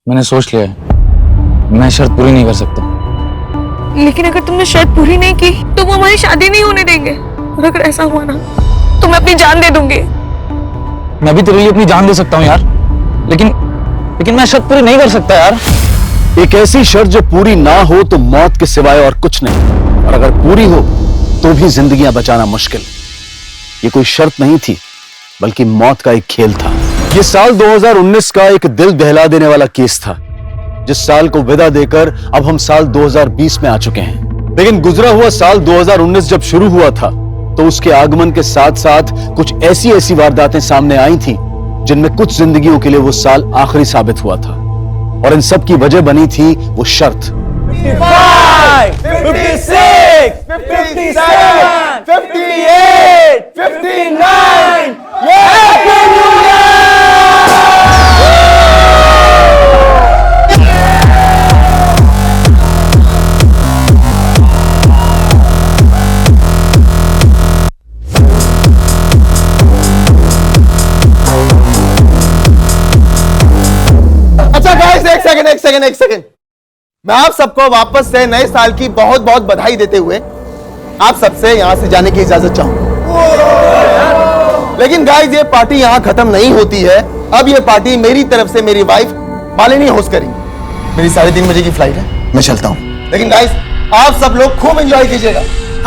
मैंने सोच लिया है, मैं शर्त पूरी नहीं कर सकता। लेकिन अगर तुमने शर्त पूरी नहीं की तो वो हमारी शादी नहीं होने देंगे। और अगर ऐसा हुआ ना तो मैं अपनी जान दे दूंगी। मैं भी तेरे लिए अपनी जान दे सकता हूँ यार, लेकिन मैं शर्त पूरी नहीं कर सकता यार। एक ऐसी शर्त जो पूरी ना हो तो मौत के सिवाय और कुछ नहीं, और अगर पूरी हो तो भी जिंदगियां बचाना मुश्किल। ये कोई शर्त नहीं थी बल्कि मौत का एक खेल था। ये साल 2019 का एक दिल दहला देने वाला केस था, जिस साल को विदा देकर अब हम साल 2020 में आ चुके हैं। लेकिन गुजरा हुआ साल 2019 जब शुरू हुआ था तो उसके आगमन के साथ साथ कुछ ऐसी वारदातें सामने आई थी जिनमें कुछ जिंदगियों के लिए वो साल आखिरी साबित हुआ था, और इन सब की वजह बनी थी वो शर्त। 55, 56, 57, 58, 59, Happy New Year! अच्छा गाइस, एक सेकंड। मैं आप सबको वापस से नए साल की बहुत बहुत बधाई देते हुए आप सबसे यहां से जाने की इजाजत चाहूंगा। लेकिन गाइस, ये पार्टी यहां खत्म नहीं होती है। अब ये पार्टी मेरी तरफ से मेरी वाइफ मालिनी होस्ट करेंगी। मेरी 3:30 बजे की फ्लाइट है, मैं चलता हूं। लेकिन गाइस, आप सब लोग खूब एंजॉय कीजिएगा।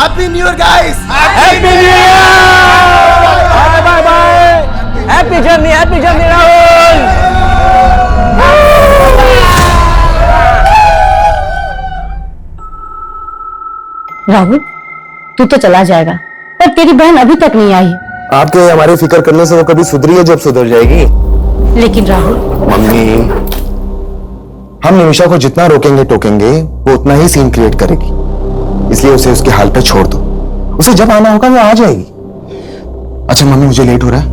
Happy new year guys! Happy new year! Bye bye bye! Happy journey Rahul! Rahul, तू तो चला जाएगा पर तेरी बहन अभी तक नहीं आई। आपके हमारी फिक्र करने से वो कभी सुधरी है जब सुधर जाएगी। लेकिन राहुल, मम्मी, हम निमिषा को जितना रोकेंगे टोकेंगे वो उतना ही सीन क्रिएट करेगी, इसलिए उसे उसके हाल पे छोड़ दो। उसे जब आना होगा वो आ जाएगी। अच्छा मम्मी, मुझे लेट हो रहा है,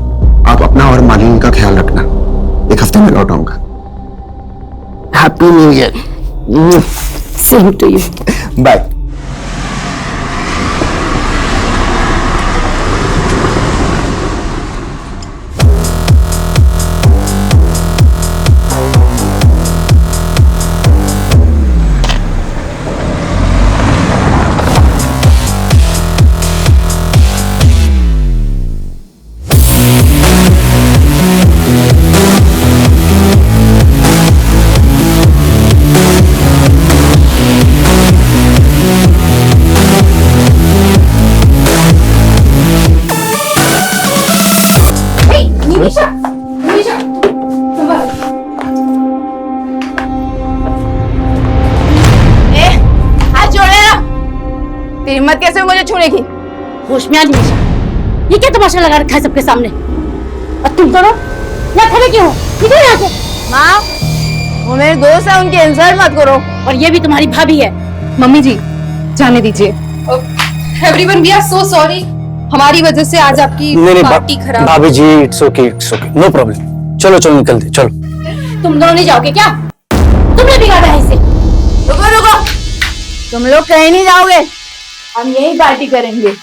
आप अपना और मालिनी का ख्याल रखना। 1 हफ्ते में लौट आऊंगा। Happy new year. Same to you. Bye. तेरी हिम्मत कैसे मुझे छूने की? होश में आ निमिषा, ये क्या तमाशा लगा रखा है सबके सामने? और तुम दोनों यहाँ खड़े क्यों हो? निकलो यहाँ से। माँ, वो मेरे दोस्त है, उनकी इंसल्ट मत करो। और ये भी तुम्हारी भाभी है। मम्मी जी, जाने दीजिए। Everyone, we are so sorry. हमारी वजह से आज आपकी पार्टी खराब। भाभी जी, इट्स ओके, नो प्रॉब्लम। चलो निकलते, चलो। तुम दोनों नहीं जाओगे क्या? तुमने बिगाड़ा है इसे। रुको, तुम लोग कहीं नहीं जाओगे। हम यही पार्टी करेंगे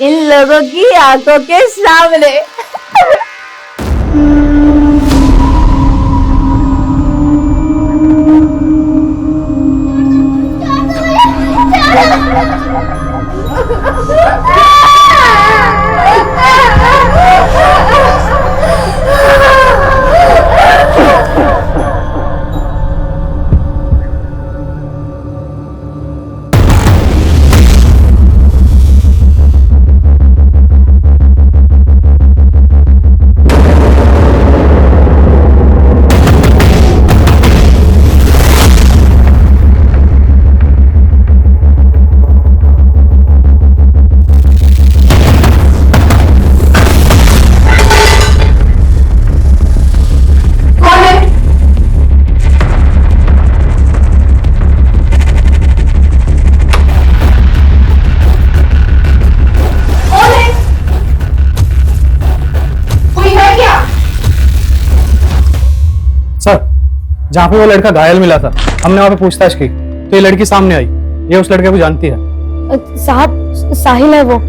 इन लोगों की आंखों के सामने। सर, जहाँ पे वो लड़का घायल मिला था, हमने वहाँ पे पूछताछ की तो ये लड़की सामने आई। ये उस लड़के को जानती है। साहब, साहिल है वो।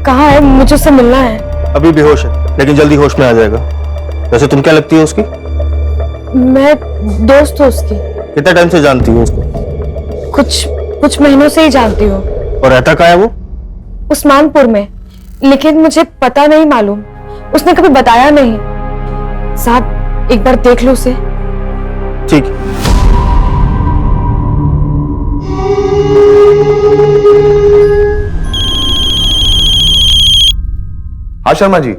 कहाँ है? मुझे उससे मिलना है। अभी बेहोश है लेकिन जल्दी होश में आ जाएगा। वैसे तुम क्या लगती हो उसकी? मैं दोस्त हूँ उसकी। कितने टाइम से जानती हो उसको? कुछ महीनों से ही जानती हूँ। और रहता कहाँ है वो? उस्मानपुर में, लेकिन मुझे पता नहीं मालूम, उसने कभी बताया नहीं। साहब एक बार देख लो उसे। ठीक। हाँ शर्मा जी।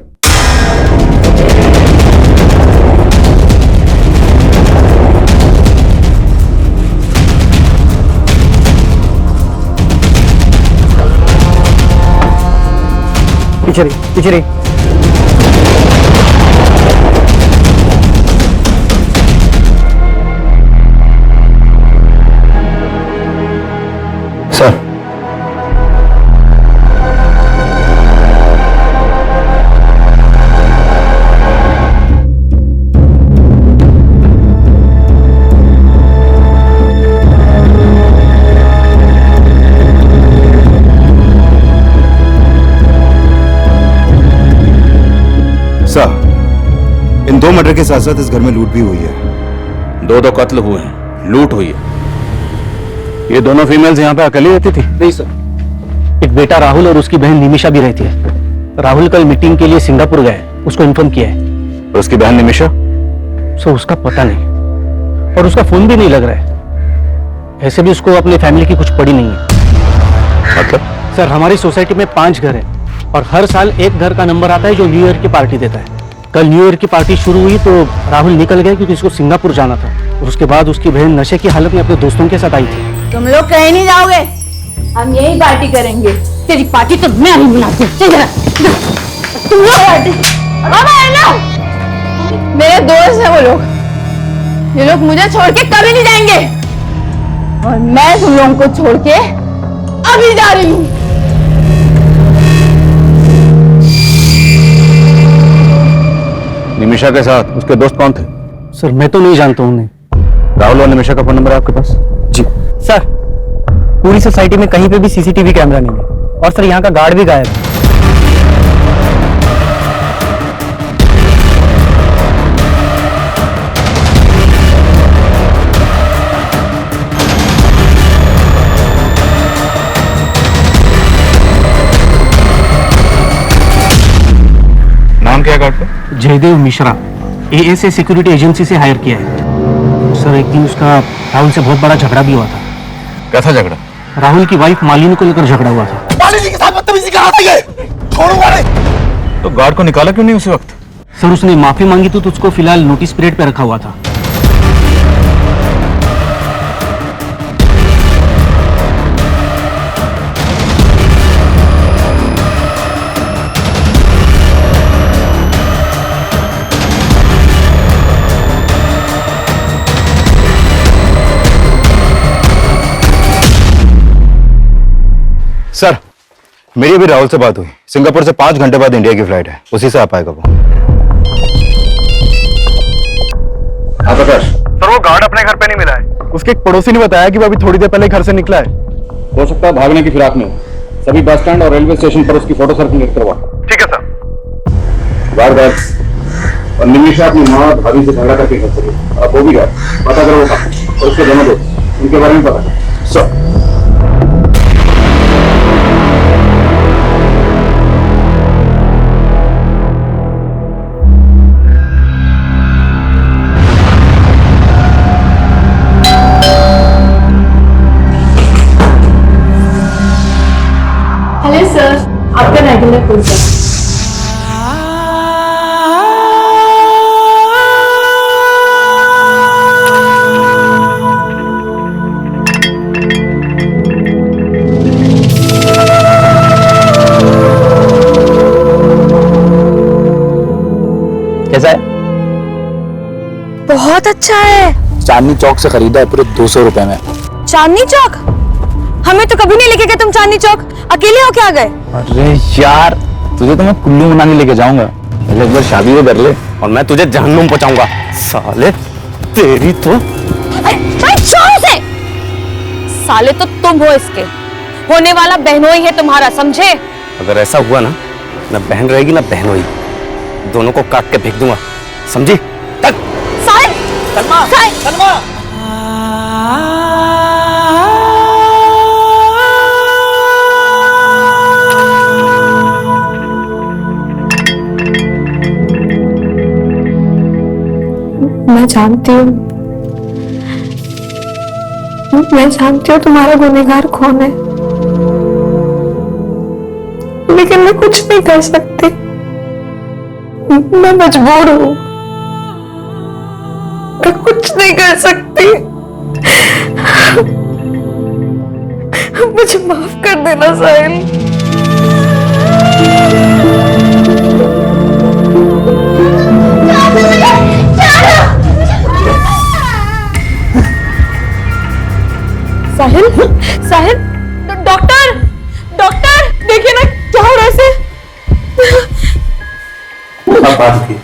पीछे रही। सर, इन 2 मर्डर के साथ साथ इस घर में लूट भी हुई है। 2 कत्ल हुए हैं, लूट हुई है। ये दोनों फीमेल्स यहाँ पे अकेली रहती थी? नहीं सर, एक बेटा राहुल और उसकी बहन निमिषा भी रहती है। राहुल कल मीटिंग के लिए सिंगापुर गए, उसको इन्फॉर्म किया है। और उसकी बहन निमिषा? सो उसका पता नहीं, और उसका फोन भी नहीं लग रहा है। ऐसे भी उसको अपनी फैमिली की कुछ पड़ी नहीं है। मतलब? सर, हमारी सोसाइटी में 5 घर है और हर साल एक घर का नंबर आता है जो न्यू ईयर की पार्टी देता है। कल न्यू ईयर की पार्टी शुरू हुई तो राहुल निकल गया क्योंकि उसको सिंगापुर जाना था, और उसके बाद उसकी बहन नशे की हालत में अपने दोस्तों के साथ आई थी। तुम लोग कहीं नहीं जाओगे, हम यही पार्टी करेंगे। तेरी पार्टी तो मैं नहीं बुलाती। चल जरा, तुम लोग पार्टी। मेरे दोस्त हैं वो लोग, ये लोग मुझे छोड़ के कभी नहीं जाएंगे, और मैं तुम लोगों को छोड़ के अभी जा रही हूँ। निमिषा के साथ उसके दोस्त कौन थे? सर, मैं तो नहीं जानता हूँ उन्हें। राहुल और निमिषा का फोन नंबर है आपके पास? जी सर, पूरी सोसाइटी में कहीं पे भी सीसीटीवी कैमरा नहीं है, और सर यहाँ का गार्ड भी गायब है। नाम क्या है गार्ड का? Jaidev Mishra, ASA security agency से हायर किया है। सर, एक दिन उसका राहुल से बहुत बड़ा झगड़ा भी हुआ था। कैसा झगड़ा? राहुल की वाइफ मालिनी को लेकर झगड़ा हुआ था। मालिनी के साथ बदतमीजी कहाँ से गए? छोड़ूंगा नहीं। तो गार्ड को निकाला क्यों नहीं उसी वक्त? सर, उसने माफी मांगी तो उसको फिलहाल नोटिस पीरियड पे रखा हुआ था। सर, मेरी अभी राहुल से बात हुई। सिंगापुर से 5 घंटे बाद इंडिया की फ्लाइट है, उसी से आ पाएगा वो। प्रकाश सर, वो गार्ड अपने घर पे नहीं मिला है। उसके एक पड़ोसी ने बताया कि वो अभी थोड़ी देर पहले घर से निकला है। हो सकता है भागने की फिराक में। सभी बस स्टैंड और रेलवे स्टेशन पर उसकी फोटो सर्कुलेट करवा। ठीक है सर। गार्ड और निमिषा अपनी माँ और भाभी से झगड़ा करके घर चले, अब वो भी गए। पता करो वो कहाँ, और उसके दोनों दोस्त, उनके बारे में पता करो। सर, हेलो सर, आपका रेगुलर कोर्स है। कैसा है? बहुत अच्छा है। चांदनी चौक से खरीदा है, पूरे 200 रुपए में। चांदनी चौक? हमें तो कभी नहीं लेके गए तुम चांदनी चौक, अकेले होके आ गए। अरे यार, तुझे तो मैं कुल्लू मनाली लेके जाऊंगा, पहले एक बार शादी तो कर ले। और मैं तुझे जहन्नुम पहुंचाऊंगा साले, तेरी तो। छोड़ उसे। साले तो तुम हो इसके, होने वाला बहनोई है तुम्हारा, समझे? अगर ऐसा हुआ ना बहन रहेगी ना बहनोई, दोनों को काट के फेंक दूंगा, समझी? साले मैं जानती हूँ तुम्हारा गुनहगार कौन है, लेकिन मैं कुछ नहीं कर सकती। मैं मजबूर हूँ, मैं कुछ नहीं कर सकती। मुझे माफ कर देना साहिल। साहिल, साहिल, डॉक्टर, डॉक्टर, देखिए ना क्या हो रहा है इसे। बात की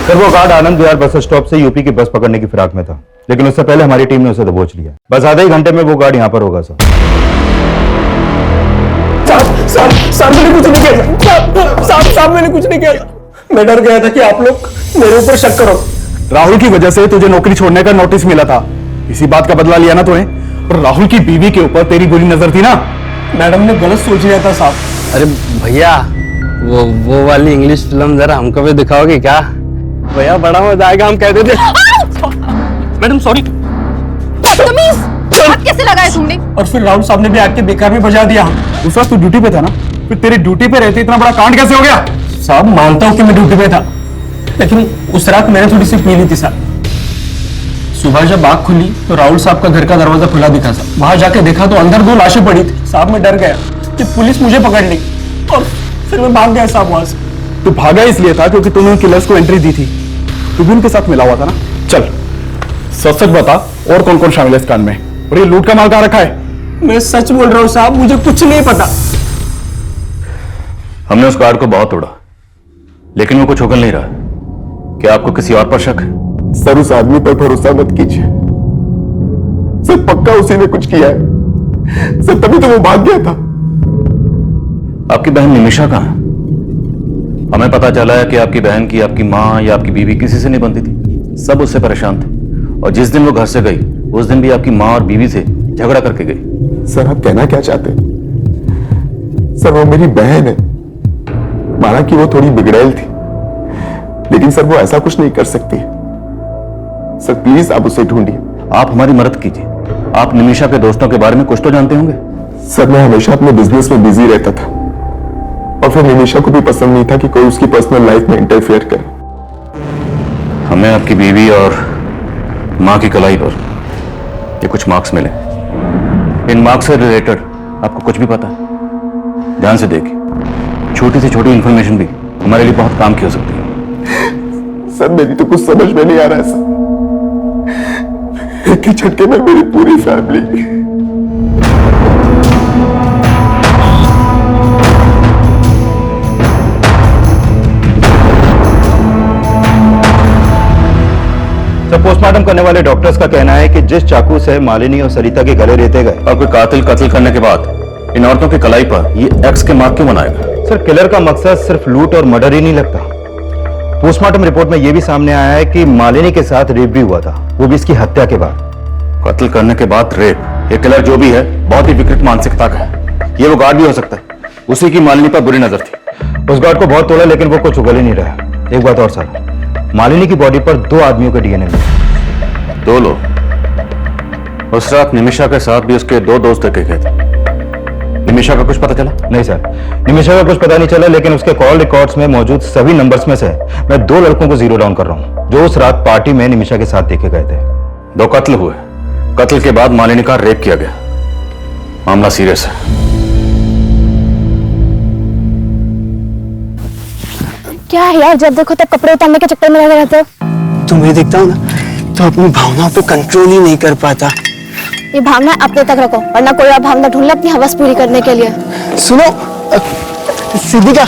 सर, वो guard Anand Vihar bus stop से यूपी की बस पकड़ने की फिराक में था, लेकिन उससे पहले हमारी टीम ने उसे दबोच लिया। बस आधे ही घंटे में वो गार्ड यहाँ पर होगा सर। साहब मैंने कुछ नहीं किया। साहब मैंने कुछ नहीं किया। मैं डर गया था कि आप लोग मेरे ऊपर शक करो। राहुल की वजह से तुझे नौकरी छोड़ने का नोटिस मिला था, इसी बात का बदला लिया ना तूने। और राहुल की बीवी के ऊपर तेरी बुरी नजर थी ना। मैडम ने गलत सोच लिया था साहब। अरे भैया, वो वाली इंग्लिश फिल्म जरा हमको भी दिखाओगे क्या? भैया बड़ा मजा आएगा, हम कहते थे। Madam sorry. हाथ कैसे लगाया तुमने? और फिर राहुल साहब ने भी आके बेकार में बजा दिया। उस वक्त तू ड्यूटी पे था ना, फिर तेरी ड्यूटी पे रहते इतना बड़ा कांड कैसे हो गया? साहब मानता हूँ कि मैं ड्यूटी पे था, लेकिन उस रात मैंने थोड़ी सी पी ली थी साहब। सुबह जब आँख खुली तो राहुल साहब का घर का दरवाजा खुला दिखा साहब। वहां जाके देखा तो अंदर 2 लाशें पड़ी थी साहब। मैं डर गया कि पुलिस मुझे पकड़ ली और फिर मैं भाग गया साहब वहां से। तू भागा इसलिए था क्योंकि तूने उन किलर्स को एंट्री दी थी। तू भी उनके साथ मिला हुआ था ना। चल सच सच बता, और कौन कौन शामिल है इस कांड में, और ये लूट का माल कहां रखा है? मैं सच बोल रहा हूँ साहब, मुझे कुछ नहीं पता। हमने उस गार्ड को बहुत तोड़ा, लेकिन वो कुछ उगल नहीं रहा। क्या आपको किसी और पर शक है? सर, उस आदमी पर भरोसा मत कीजिए सर, पक्का उसी ने कुछ किया है सर, तभी तो वो भाग गया था। आपकी बहन निमिषा कहाँ है? हमें पता चला है कि आपकी बहन की आपकी माँ या आपकी बीवी किसी से नहीं बनती थी, सब उससे परेशान थे। और जिस दिन वो घर से गई उस दिन भी आपकी माँ और बीवी से झगड़ा करके गई। सर, आप कहना क्या चाहते हैं? सर, वो मेरी बहन है। माना कि वो थोड़ी बिगड़ैल थी, लेकिन सर वो ऐसा कुछ नहीं कर सकती। सर प्लीज आप उसे ढूंढिए। आप हमारी मदद कीजिए। आप निमिषा के दोस्तों के बारे में कुछ तो जानते होंगे। सर, मैं हमेशा अपने बिजनेस में बिजी रहता था, और फिर निमिषा को भी पसंद नहीं था कि कोई उसकी पर्सनल लाइफ में इंटरफेयर करे। हमें आपकी बीवी और माँ की कलाई पर ये कुछ मार्क्स मिले। इन मार्क्स से रिलेटेड आपको कुछ भी पता है? ध्यान से देखिए, छोटी से छोटी इंफॉर्मेशन भी हमारे लिए बहुत काम की हो सकती है। सर, मेरी तो कुछ समझ में नहीं आ रहा है सर। एक ही झटके में मेरी पूरी फैमिली। पोस्टमार्टम करने वाले डॉक्टर्स का कहना है कि जिस चाकू से मालिनी और सरिता के गले रेते गए और कोई कातिल कत्ल करने के बाद इन औरतों की कलाई पर ये एक्स के मार्क क्यों बनाएगा? सर, किलर का मकसद सिर्फ लूट और मर्डर ही नहीं लगता। पोस्टमार्टम रिपोर्ट में यह भी सामने आया है कि मालिनी के साथ रेप भी हुआ था, वो भी इसकी हत्या के बाद। कत्ल करने के बाद रेप, ये किलर जो भी है बहुत ही विकृत मानसिकता का है। ये वो गार्ड भी हो सकता है, उसी की मालिनी पर बुरी नजर थी। उस गार्ड को बहुत तोड़ा, लेकिन वो कुछ उगल ही नहीं रहा। एक बात और सर, मालिनी की बॉडी पर 2 आदमियों के डीएनए मिले। 2 लोग? उस रात निमिषा के साथ भी उसके 2 दोस्त देखे गए थे। निमिषा का कुछ पता चला? नहीं सर, निमिषा का कुछ पता नहीं चला, लेकिन उसके कॉल रिकॉर्ड्स में मौजूद सभी नंबर्स में से मैं 2 लड़कों को जीरो डाउन कर रहा हूं, जो उस रात पार्टी में निमिषा के साथ देखे गए थे। 2 कत्ल हुए, कत्ल के बाद मालिनी का रेप किया गया। मामला सीरियस है। क्या है यार, जब देखो तब कपड़े उतारने के चक्कर में लगे रहते हो। तुम्हें दिखता हूँ ना तो अपनी भावनाओं पे कंट्रोल ही नहीं कर पाता। ये भावना अपने तक रखो, वरना कोई और भावना ढूंढ लो अपनी हवस पूरी करने के लिए। सुनो, सिद्धिका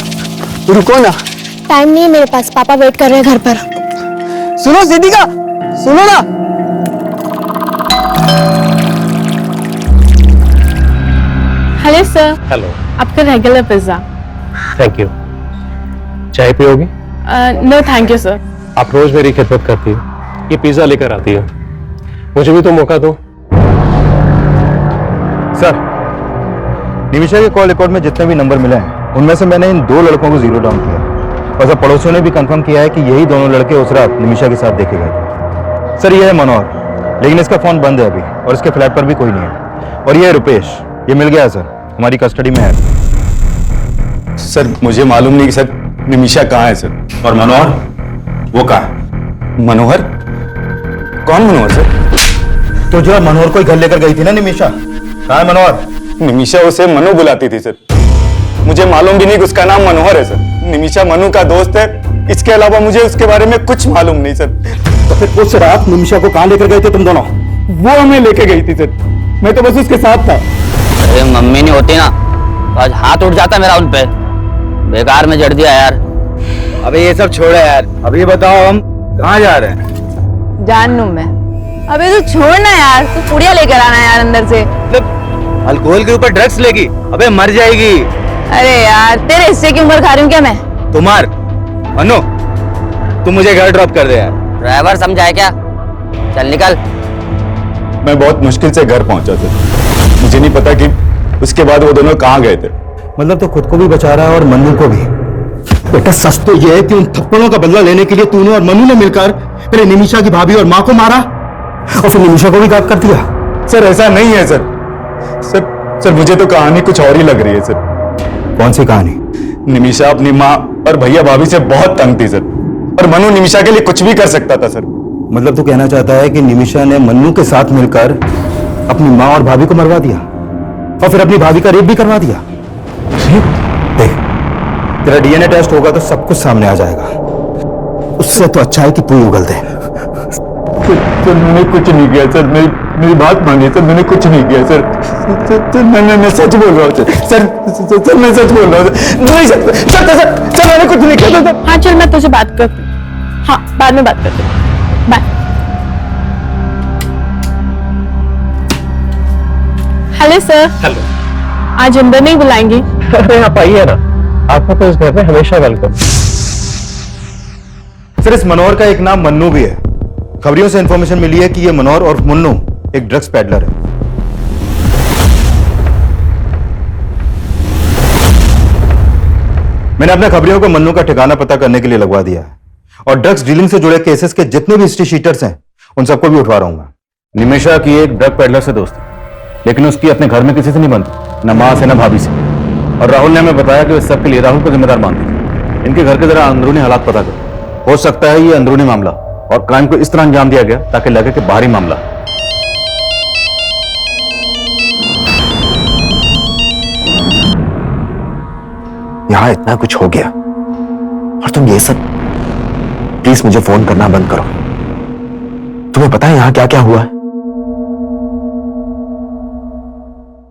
रुको ना। टाइम नहीं है मेरे पास, पापा वेट कर रहे हैं घर पर। सुनो सिद्धिका, सुनो ना। हेलो सर, हेलो, आपका रेगुलर पिज्जा। Thank you. चाय पियोगी? No thank you sir. आप रोज मेरी खिदमत करती हो, ये पिज्जा लेकर आती हो, मुझे भी तो मौका दो। सर, निमिषा के कॉल रिकॉर्ड में जितने भी नंबर मिले हैं उनमें से मैंने इन 2 लड़कों को जीरो डाउन किया और सब पड़ोसियों ने भी कंफर्म किया है कि यही दोनों लड़के उस रात निमिषा के साथ देखे गए थे। सर, ये है मनोहर, लेकिन इसका फोन बंद है अभी और इसके फ्लैट पर भी कोई नहीं है। और ये है रुपेश, ये मिल गया सर, हमारी कस्टडी में है। सर मुझे मालूम नहीं कि सर निमिषा कहाँ है सर। और मनोहर, वो कहाँ है? मनोहर? कौन मनोहर सर? तो जो मनोहर को घर लेकर गई थी ना निमिषा, कहाँ है मनोहर? निमिषा उसे मनु बुलाती थी सर, मुझे मालूम भी नहीं कि उसका नाम मनोहर है सर। निमिषा मनु का दोस्त है, इसके अलावा मुझे उसके बारे में कुछ मालूम नहीं सर। तो फिर उस रात निमिषा को कहाँ लेकर गए थे तुम दोनों? वो हमें लेके गई थी सर, मैं तो बस उसके साथ था। अरे मम्मी नहीं होती ना तो आज हाथ उठ जाता मेरा उन पे, बेकार में जड़ दिया यार। अबे ये सब छोड़ो यार, अब ये बताओ हम कहाँ जा रहे हैं? जान लूं मैं। अबे तू छोड़ ना यार, तू पुड़िया लेकर आना यार अंदर से। अल्कोहल के ऊपर ड्रग्स लेगी, अबे मर जाएगी। अरे यार, तेरे हिस्से की उम्र खा रही हूँ क्या मैं? तुम्हार मनु, तुम मुझे घर ड्रॉप कर दे यार। ड्राइवर समझा है क्या? चल निकल। मैं बहुत मुश्किल से घर पहुंचा था, मुझे नहीं पता कि उसके बाद वो दोनों कहाँ गए थे। मतलब तो खुद को भी बचा रहा है और मनु को भी। बेटा सच तो यह है कि उन थप्पड़ों का बदला लेने के लिए तूने और मनु ने मिलकर पहले निमिषा की भाभी और माँ को मारा और फिर निमिषा को भी गायब कर दिया। सर ऐसा नहीं है सर। सर मुझे तो कहानी कुछ और ही लग रही है सर। कौन सी कहानी? निमिषा अपनी माँ और भैया भाभी से बहुत तंग थी सर, और मनु निमिषा के लिए कुछ भी कर सकता था सर। मतलब तो कहना चाहता है कि निमिषा ने मन्नू के साथ मिलकर अपनी माँ और भाभी को मरवा दिया और फिर अपनी भाभी का रेप भी करवा दिया। देख, तेरा डीएनए टेस्ट होगा तो सब कुछ सामने आ जाएगा। उससे तो अच्छा है कि तू उगल दे। सर मैंने कुछ नहीं किया सर, मेरी बात मानिए सर, मैंने कुछ नहीं किया सर। मैं सच बोल रहा हूँ सर, मैं सच बोल रहा हूँ नहीं सर, मैंने कुछ नहीं किया सर। हाँ चल, मैं तुझे बात करती हूँ। हाँ, बाद में बात करती हूँ। बाय। Hello sir. हेलो। आज अंदर नहीं बुलाएंगे? अरे आप आइए ना, आपको तो इस घर में हमेशा वेलकम। सर इस मनोहर का एक नाम मन्नू भी है। खबरियों से इंफॉर्मेशन मिली है कि ये मनोहर और मुन्नू एक ड्रग्स पैडलर है। मैंने अपने खबरियों को मन्नू का ठिकाना पता करने के लिए लगवा दिया है और ड्रग्स डीलिंग से जुड़े केसेस के जितने भी हिस्ट्री शीटर्स हैं उन सबको भी उठवा रहा हूं मैं। निमिषा की एक ड्रग पेडलर से दोस्ती, लेकिन उसकी अपने घर में किसी से नहीं बनती, न मां से न भाभी से। और राहुल ने हमें बताया कि इस सब के लिए राहुल को जिम्मेदार मानती थी। इनके घर के जरा अंदरूनी हालात पता करो, हो सकता है ये अंदरूनी मामला और क्राइम को इस तरह अंजाम दिया गया ताकि लगे कि बाहरी मामला। यहां इतना कुछ हो गया और तुम ये सब, प्लीज मुझे फोन करना बंद करो। तुम्हें पता है यहां क्या क्या हुआ है?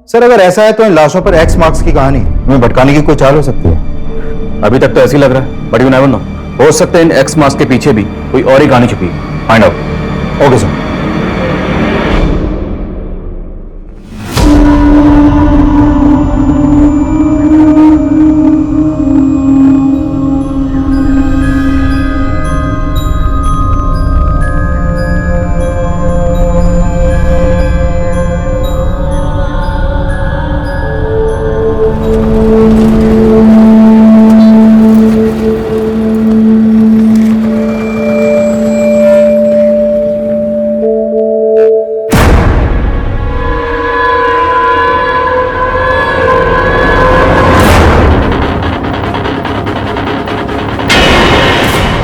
सर अगर ऐसा है तो इन लाशों पर एक्स मार्क्स की कहानी हमें भटकाने की कोई चाल हो सकती है। अभी तक तो ऐसे ही लग रहा है, बट यू नेवर नो, हो सकता है इन एक्स मार्क्स के पीछे भी कोई और ही कहानी छुपी है। Find out. Okay sir.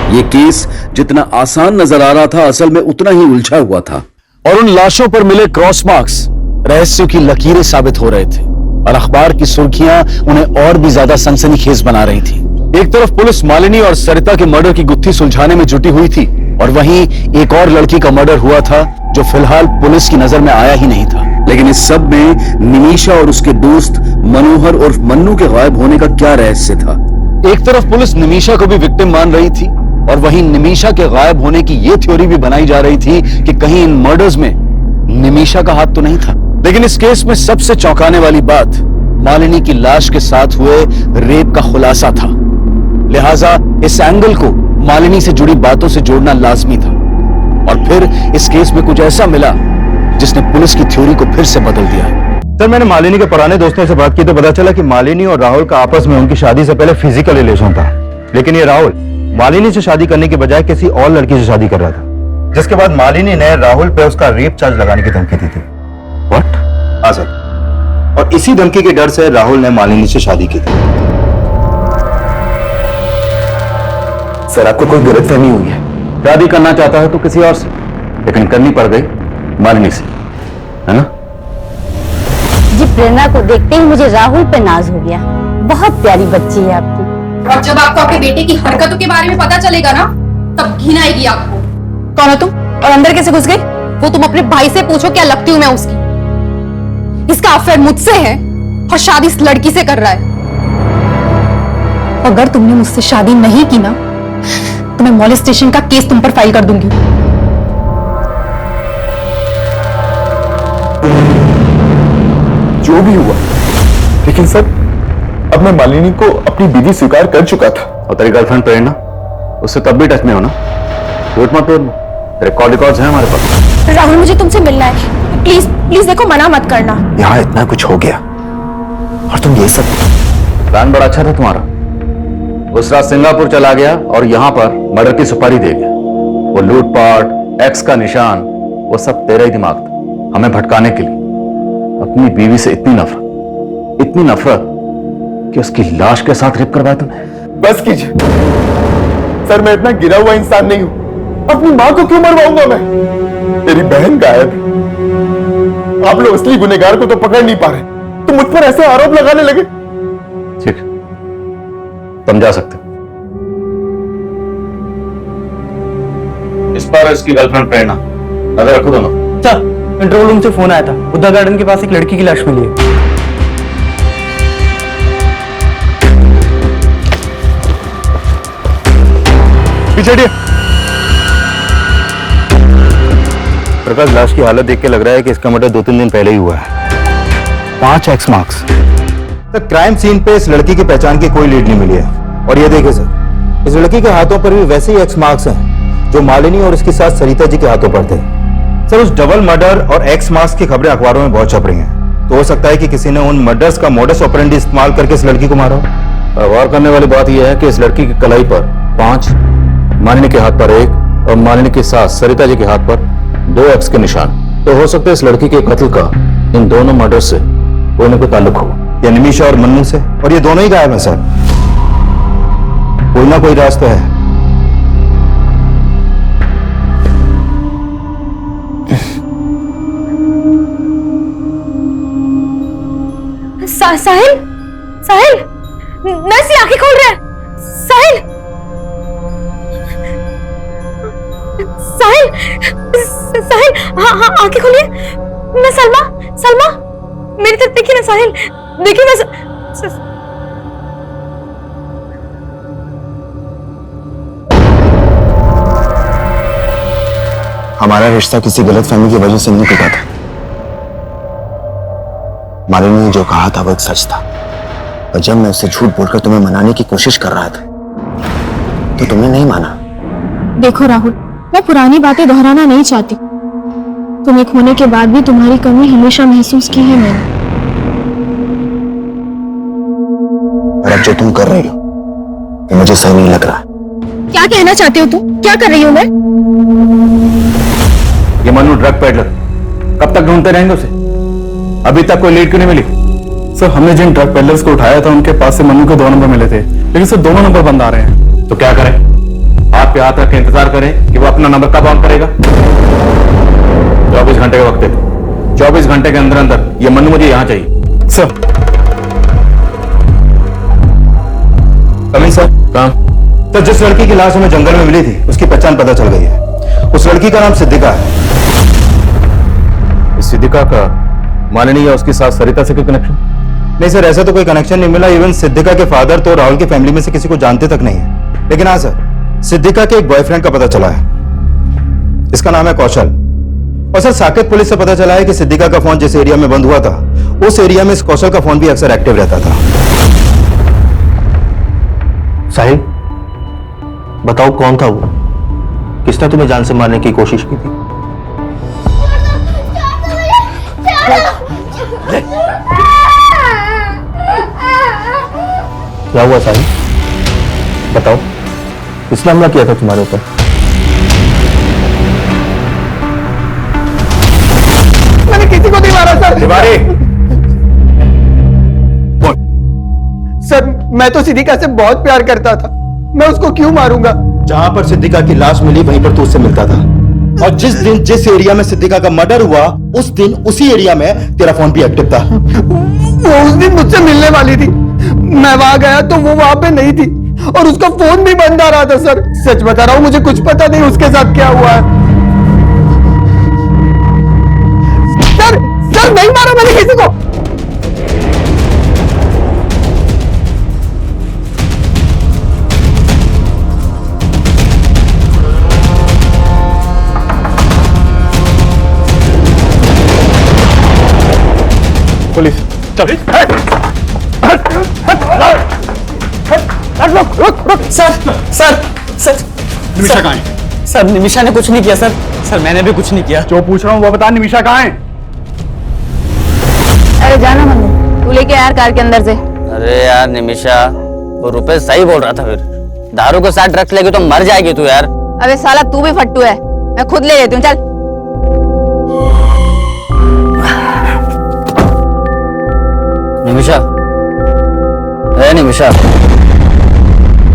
ये केस जितना आसान नजर आ रहा था, असल में उतना ही उलझा हुआ था। और उन लाशों पर मिले क्रॉस मार्क्स रहस्यों की लकीरें साबित हो रहे थे और अखबार की सुर्खियां उन्हें और भी ज्यादा सनसनीखेज बना रही थी। एक तरफ पुलिस मालिनी और सरिता के मर्डर की गुत्थी सुलझाने में जुटी हुई थी और वहीं एक और लड़की का मर्डर हुआ था जो फिलहाल पुलिस की नजर में आया ही नहीं था। लेकिन इस सब में निमिषा और उसके दोस्त मनोहर और मन्नू के गायब होने का क्या रहस्य था? एक तरफ पुलिस निमिषा को भी विक्टिम मान रही थी और वहीं निमिषा के गायब होने की यह थ्योरी भी बनाई जा रही थी कि कहीं इन मर्डर्स में निमिषा का हाथ तो नहीं था। लेकिन इस केस में सबसे चौंकाने वाली बात मालिनी की लाश के साथ हुए रेप का खुलासा था। लिहाजा इस एंगल को मालिनी से जुड़ी बातों से जोड़ना लाजमी था। और फिर इस केस में कुछ ऐसा मिला जिसने पुलिस की थ्योरी को फिर से बदल दिया। सर, मैंने मालिनी के पुराने दोस्तों से बात की तो पता चला कि मालिनी और राहुल का आपस में उनकी शादी से पहले फिजिकल रिलेशन था। लेकिन ये राहुल मालिनी से शादी करने के बजाय किसी और लड़की से शादी कर रहा था, जिसके बाद मालिनी ने राहुल पे उसका रेप चार्ज लगाने की धमकी दी थी। व्हाट? हाँ सर, और इसी धमकी के डर से राहुल ने मालिनी से शादी की थी। सर, आपको कोई गलतफहमी हुई है। शादी करना चाहता है तो किसी और से, लेकिन करनी पड़ गई मालिनी से, है ना? जी, प्रेरणा को देखते ही मुझे राहुल पे नाज हो गया। बहुत प्यारी बच्ची है आपकी। और जब आपको आपके बेटे की हरकतों के बारे में पता चलेगा ना, तब घिन आएगी आपको। कौन हो तुम और अंदर कैसे घुस गई? वो तुम अपने भाई से पूछो क्या लगती हूँ मैं उसकी। इसका अफेयर मुझसे है और शादी इस लड़की से कर रहा है। अगर तुमने मुझसे शादी नहीं की ना, तो मैं मॉलेस्टेशन का केस तुम पर फाइल कर दूंगी। जो भी हुआ, लेकिन सर अब मैं मालिनी को अपनी बीवी स्वीकार कर चुका था। और तेरी गर्लफ्रेंड प्रेरणा, उससे तब भी टच में हो ना? झूठ मत बोल, रिकॉर्ड रिकॉर्ड्स हैं हमारे पास। राहुल, मुझे तुमसे मिलना है। प्लीज प्लीज देखो, मना मत करना। यहाँ इतना कुछ हो गया और तुम ये सब। प्लान बड़ा अच्छा था तुम्हारा। उस रात सिंगापुर चला गया और यहाँ पर मर्डर की सुपारी दे गया। वो लूटपाट, एक्स का निशान, वो सब तेरा ही दिमाग था, हमें भटकाने के लिए। अपनी बीवी से इतनी नफरत कि उसकी लाश के साथ रेप करवाया तुमने। बस कीजिए सर, मैं इतना गिरा हुआ इंसान नहीं हूं। अपनी मां को क्यों मरवाऊंगा मैं? तेरी बहन गायब है। आप लोग असली गुनहगार को तो पकड़ नहीं पा रहे, तो मुझ पर ऐसे आरोप लगाने लगे। ठीक, तुम जा सकते। इस पर इसकी गर्लफ्रेंड प्रेरणा, नजर रखो दोनों। सर, कंट्रोल रूम से फोन आया था, बुद्धा गार्डन के पास एक लड़की की लाश मिली है। पीछे हटिए। प्रकाश, लाश की हालत देख के लग रहा है कि इसका मर्डर 2-3 दिन पहले ही हुआ है। 5 एक्स मार्क्स। तो क्राइम सीन पे इस लड़की की पहचान की कोई लीड नहीं मिली है। और ये देखिए सर, इस लड़की के हाथों पर भी वैसे ही एक्स मार्क्स हैं जो मालिनी और इसके साथ सरिता जी के हाथों पर थे। सर, उस डबल मर्डर और एक्स मार्क्स की खबरें अखबारों में बहुत छप रही हैं। तो हो सकता है कि किसी ने उन मर्डर्स का मोडस ऑपरेंडी इस्तेमाल करके इस लड़की को मारा हो। गौर करने वाली बात यह है कि इस लड़की की कलाई पर 5, मालिनी के हाथ पर 1 और मालिनी के साथ सरिता जी के हाथ पर 2 एक्स के निशान। तो हो सकता है इस लड़की के कत्ल का इन दोनों मर्डर से कोई न कोई ताल्लुक हो, या निमिषा और मन्नू से। और ये दोनों ही गायब हैं सर, कोई ना कोई रास्ता है। साहिल, साहिल, नर्स आंखें खोल रहा है। साहिल, साहिल, साहिल, हाँ हाँ, आंखें खोलिए। मैं सलमा, सलमा, मेरी तरफ देखिए ना साहिल, देखिए मैं हमारा रिश्ता किसी गलतफहमी की वजह से नहीं टूटा था। मालिनी ने जो कहा था वो एक सच था, और जब मैं उससे झूठ बोलकर तुम्हें मनाने की कोशिश कर रहा था तो तुमने नहीं माना। देखो राहुल, मैं पुरानी बातें दोहराना नहीं चाहती। तुम एक होने के बाद भी तुम्हारी कमी हमेशा महसूस की है मैंने। और अब जो तुम कर रही हो वो मुझे सही नहीं लग रहा। क्या कहना चाहते हो तुम? क्या कर रही हूँ मैं? ये मन्नू ड्रग पेडलर, कब तक ढूंढते रहेंगे उसे? अभी तक कोई लीड क्यों नहीं मिली? सर, हमने जिन ड्रग पेडलर्स को उठाया था उनके पास से मन्नू के 2 नंबर मिले थे, लेकिन सर दोनों नंबर बंद आ रहे हैं। तो क्या करें? आपके हाथ रख के इंतजार करें कि वो अपना नंबर कब ऑन करेगा? 24 घंटे का वक्त है। 24 घंटे के अंदर अंदर ये मन्नू मुझे यहां चाहिए। Sir, coming sir. कहाँ? तो जिस लड़की की लाश हमें जंगल में मिली थी उसकी पहचान पता चल गई है। उस लड़की का नाम सिद्धिका है। इस सिद्धिका का मालिनी या उसकी सास सरिता से कोई कनेक्शन? नहीं सर, ऐसा तो कोई कनेक्शन नहीं मिला। इवन सिद्धिका के फादर तो राहुल की फैमिली में से किसी को जानते तक नहीं है। लेकिन हाँ सर, सिद्धिका के एक बॉयफ्रेंड का पता चला है। इसका नाम है कौशल। और सर, साकेत पुलिस से पता चला है कि सिद्धिका का फोन जिस एरिया में बंद हुआ था, उस एरिया में इस कौशल का फोन भी अक्सर एक्टिव रहता था। साहिल, बताओ कौन था वो? किसने तुम्हें जान से मारने की कोशिश की थी? क्या हुआ साहिल? बताओ, किसने हमला किया था तुम्हारे ऊपर? मैंने किसी को नहीं मारा सर। तिवारी, सर, मैं तो सिद्धिका से बहुत प्यार करता था, मैं उसको क्यों मारूंगा? जहां पर सिद्धिका की लाश मिली वहीं पर तू उससे मिलता था। और जिस दिन जिस एरिया में सिद्धिका का मर्डर हुआ, उस दिन उसी एरिया में तेरा फोन भी एक्टिव था। वो उस दिन मुझसे मिलने वाली थी, मैं वहां गया तो वो वहां पे नहीं थी और उसका फोन भी बंद आ रहा था। सर, सच बता रहा हूं, मुझे कुछ पता नहीं उसके साथ क्या हुआ है। सर नहीं मारा मैंने किसी को। पुलिस, चल। रुक सर, सर, सर। निमिषा कहाँ है? सर, निमिषा ने कुछ नहीं किया सर। सर, मैंने भी कुछ नहीं किया। जो पूछ रहा हूँ वो बता, निमिषा कहाँ है? अरे जाना मन्नू, तू लेके यार कार के अंदर से। अरे यार निमिषा, वो रुपए सही बोल रहा था। फिर दारू के साथ ड्रग्स लेगी तो मर जाएगी तू यार। अबे साला तू भी फट्टू है, मैं खुद ले लेती हूँ, चल। निमिषा, ए निमिषा,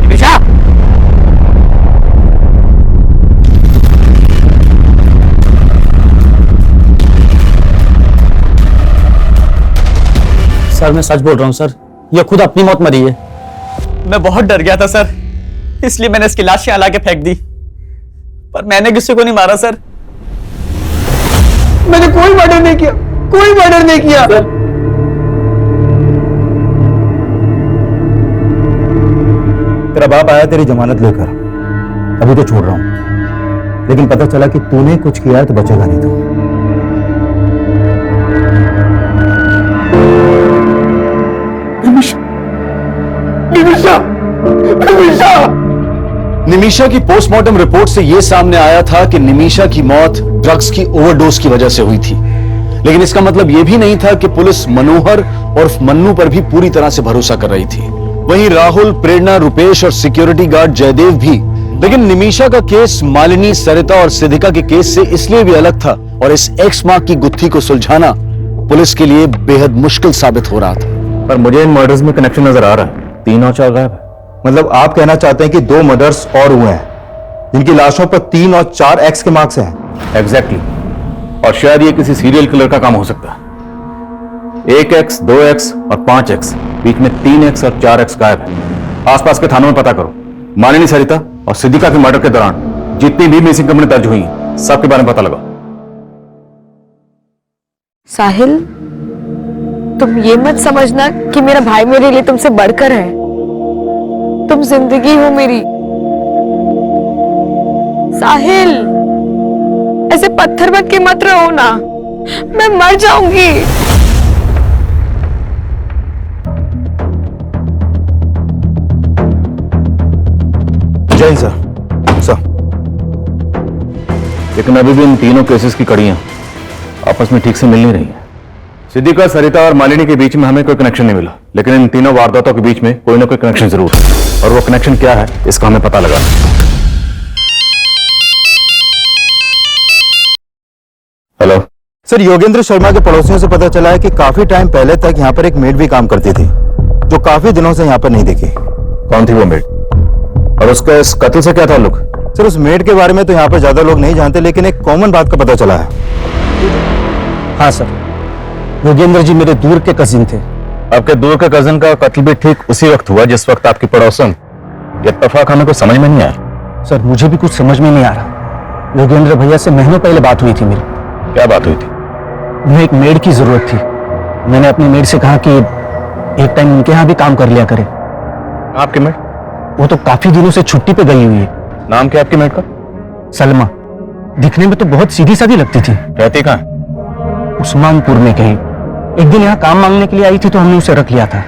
निमिषा, सर, मैं सच बोल रहा हूँ सर, ये खुद अपनी मौत मरी है। मैं बहुत डर गया था सर, इसलिए मैंने इसकी लाश यहाँ लाके फेंक दी, पर मैंने किसी को नहीं मारा सर। मैंने कोई मर्डर नहीं किया, कोई मर्डर नहीं किया। तेरा बाप आया तेरी जमानत लेकर, अभी तो छोड़ रहा हूं, लेकिन पता चला कि तूने कुछ किया है तो बचेगा नहीं तू। निमिषा की पोस्टमार्टम रिपोर्ट से यह सामने आया था कि निमिषा की मौत ड्रग्स की ओवरडोज की वजह से हुई थी, लेकिन इसका मतलब यह भी नहीं था कि पुलिस मनोहर और मन्नू पर भी पूरी तरह से भरोसा कर रही थी। वहीं राहुल, प्रेरणा, रुपेश और सिक्योरिटी गार्ड जयदेव भी। लेकिन निमिषा का केस मालिनी, सरिता और सिद्धिका के केस से इसलिए भी अलग था और इस एक्स मार्क की गुत्थी को सुलझाना पुलिस के लिए बेहद मुश्किल साबित हो रहा था। पर मुझे इन मर्डर्स में कनेक्शन नजर आ रहा है। 3 और 4 गायब है। मतलब आप कहना चाहते हैं कि 2 मर्डर्स और हुए हैं जिनकी लाशों पर 3 और 4 एक्स के मार्क्स हैं? एग्जैक्टली। और शायद ये किसी सीरियल किलर का काम हो सकता है। 1X, 2X और 5X, बीच में 3X और 4X गायब है। आसपास के थानों में पता करो। मालिनी, सरिता और सिद्धिका के मर्डर के दौरान जितनी भी मिसिंग कंप्लेंट दर्ज हुई सबके बारे में पता लगाओ। साहिल, तुम ये मत समझना कि मेरा भाई मेरे लिए तुमसे बढ़कर है। तुम जिंदगी हो मेरी। साहिल, ऐसे पत्थर बन के मत रहो ना, मैं मर जाऊंगी। जय सर। लेकिन अभी भी इन तीनों केसेस की कड़ियां आपस में ठीक से मिल नहीं रही हैं। सिद्धिका, सरिता और मालिनी के बीच में हमें कोई कनेक्शन नहीं मिला, लेकिन इन तीनों वारदातों के बीच में कोई ना कोई कनेक्शन जरूर है, और वो कनेक्शन क्या है इसका हमें पता लगाना है। हेलो सर, योगेंद्र शर्मा के पड़ोसियों से पता चला है कि काफी टाइम पहले तक यहाँ पर एक मेड भी काम करती थी, जो काफी दिनों से यहाँ पर नहीं दिखी। कौन थी वो मेड, और उसका इस कत्ल से क्या ताल्लुक? सर, उस मेड के बारे में तो यहाँ पर ज्यादा लोग नहीं जानते, लेकिन एक कॉमन बात का पता चला है। हाँ सर, योगेंद्र जी मेरे दूर के कजिन थे। आपके दूर के कजिन का कत्ल भी ठीक उसी वक्त हुआ जिस वक्त आपकी पड़ोसन। ये इत्तेफाक हमें कुछ समझ में नहीं आया। सर, मुझे भी कुछ समझ में नहीं आ रहा। योगेंद्र भैया से महीनों पहले बात हुई थी मेरी। क्या बात हुई थी? उन्हें एक मेड की जरूरत थी। मैंने अपनी मेड से कहा कि एक टाइम उनके यहाँ भी काम कर लिया करे। आपकी मेड? वो तो काफी दिनों से छुट्टी पे गई हुई है। नाम क्या आपकी मेड का? सलमा। दिखने में तो बहुत सीधी सादी लगती थी। रहती कहाँ? उस्मानपुर में कहीं। एक दिन यहाँ काम मांगने के लिए आई थी तो हमने उसे रख लिया था।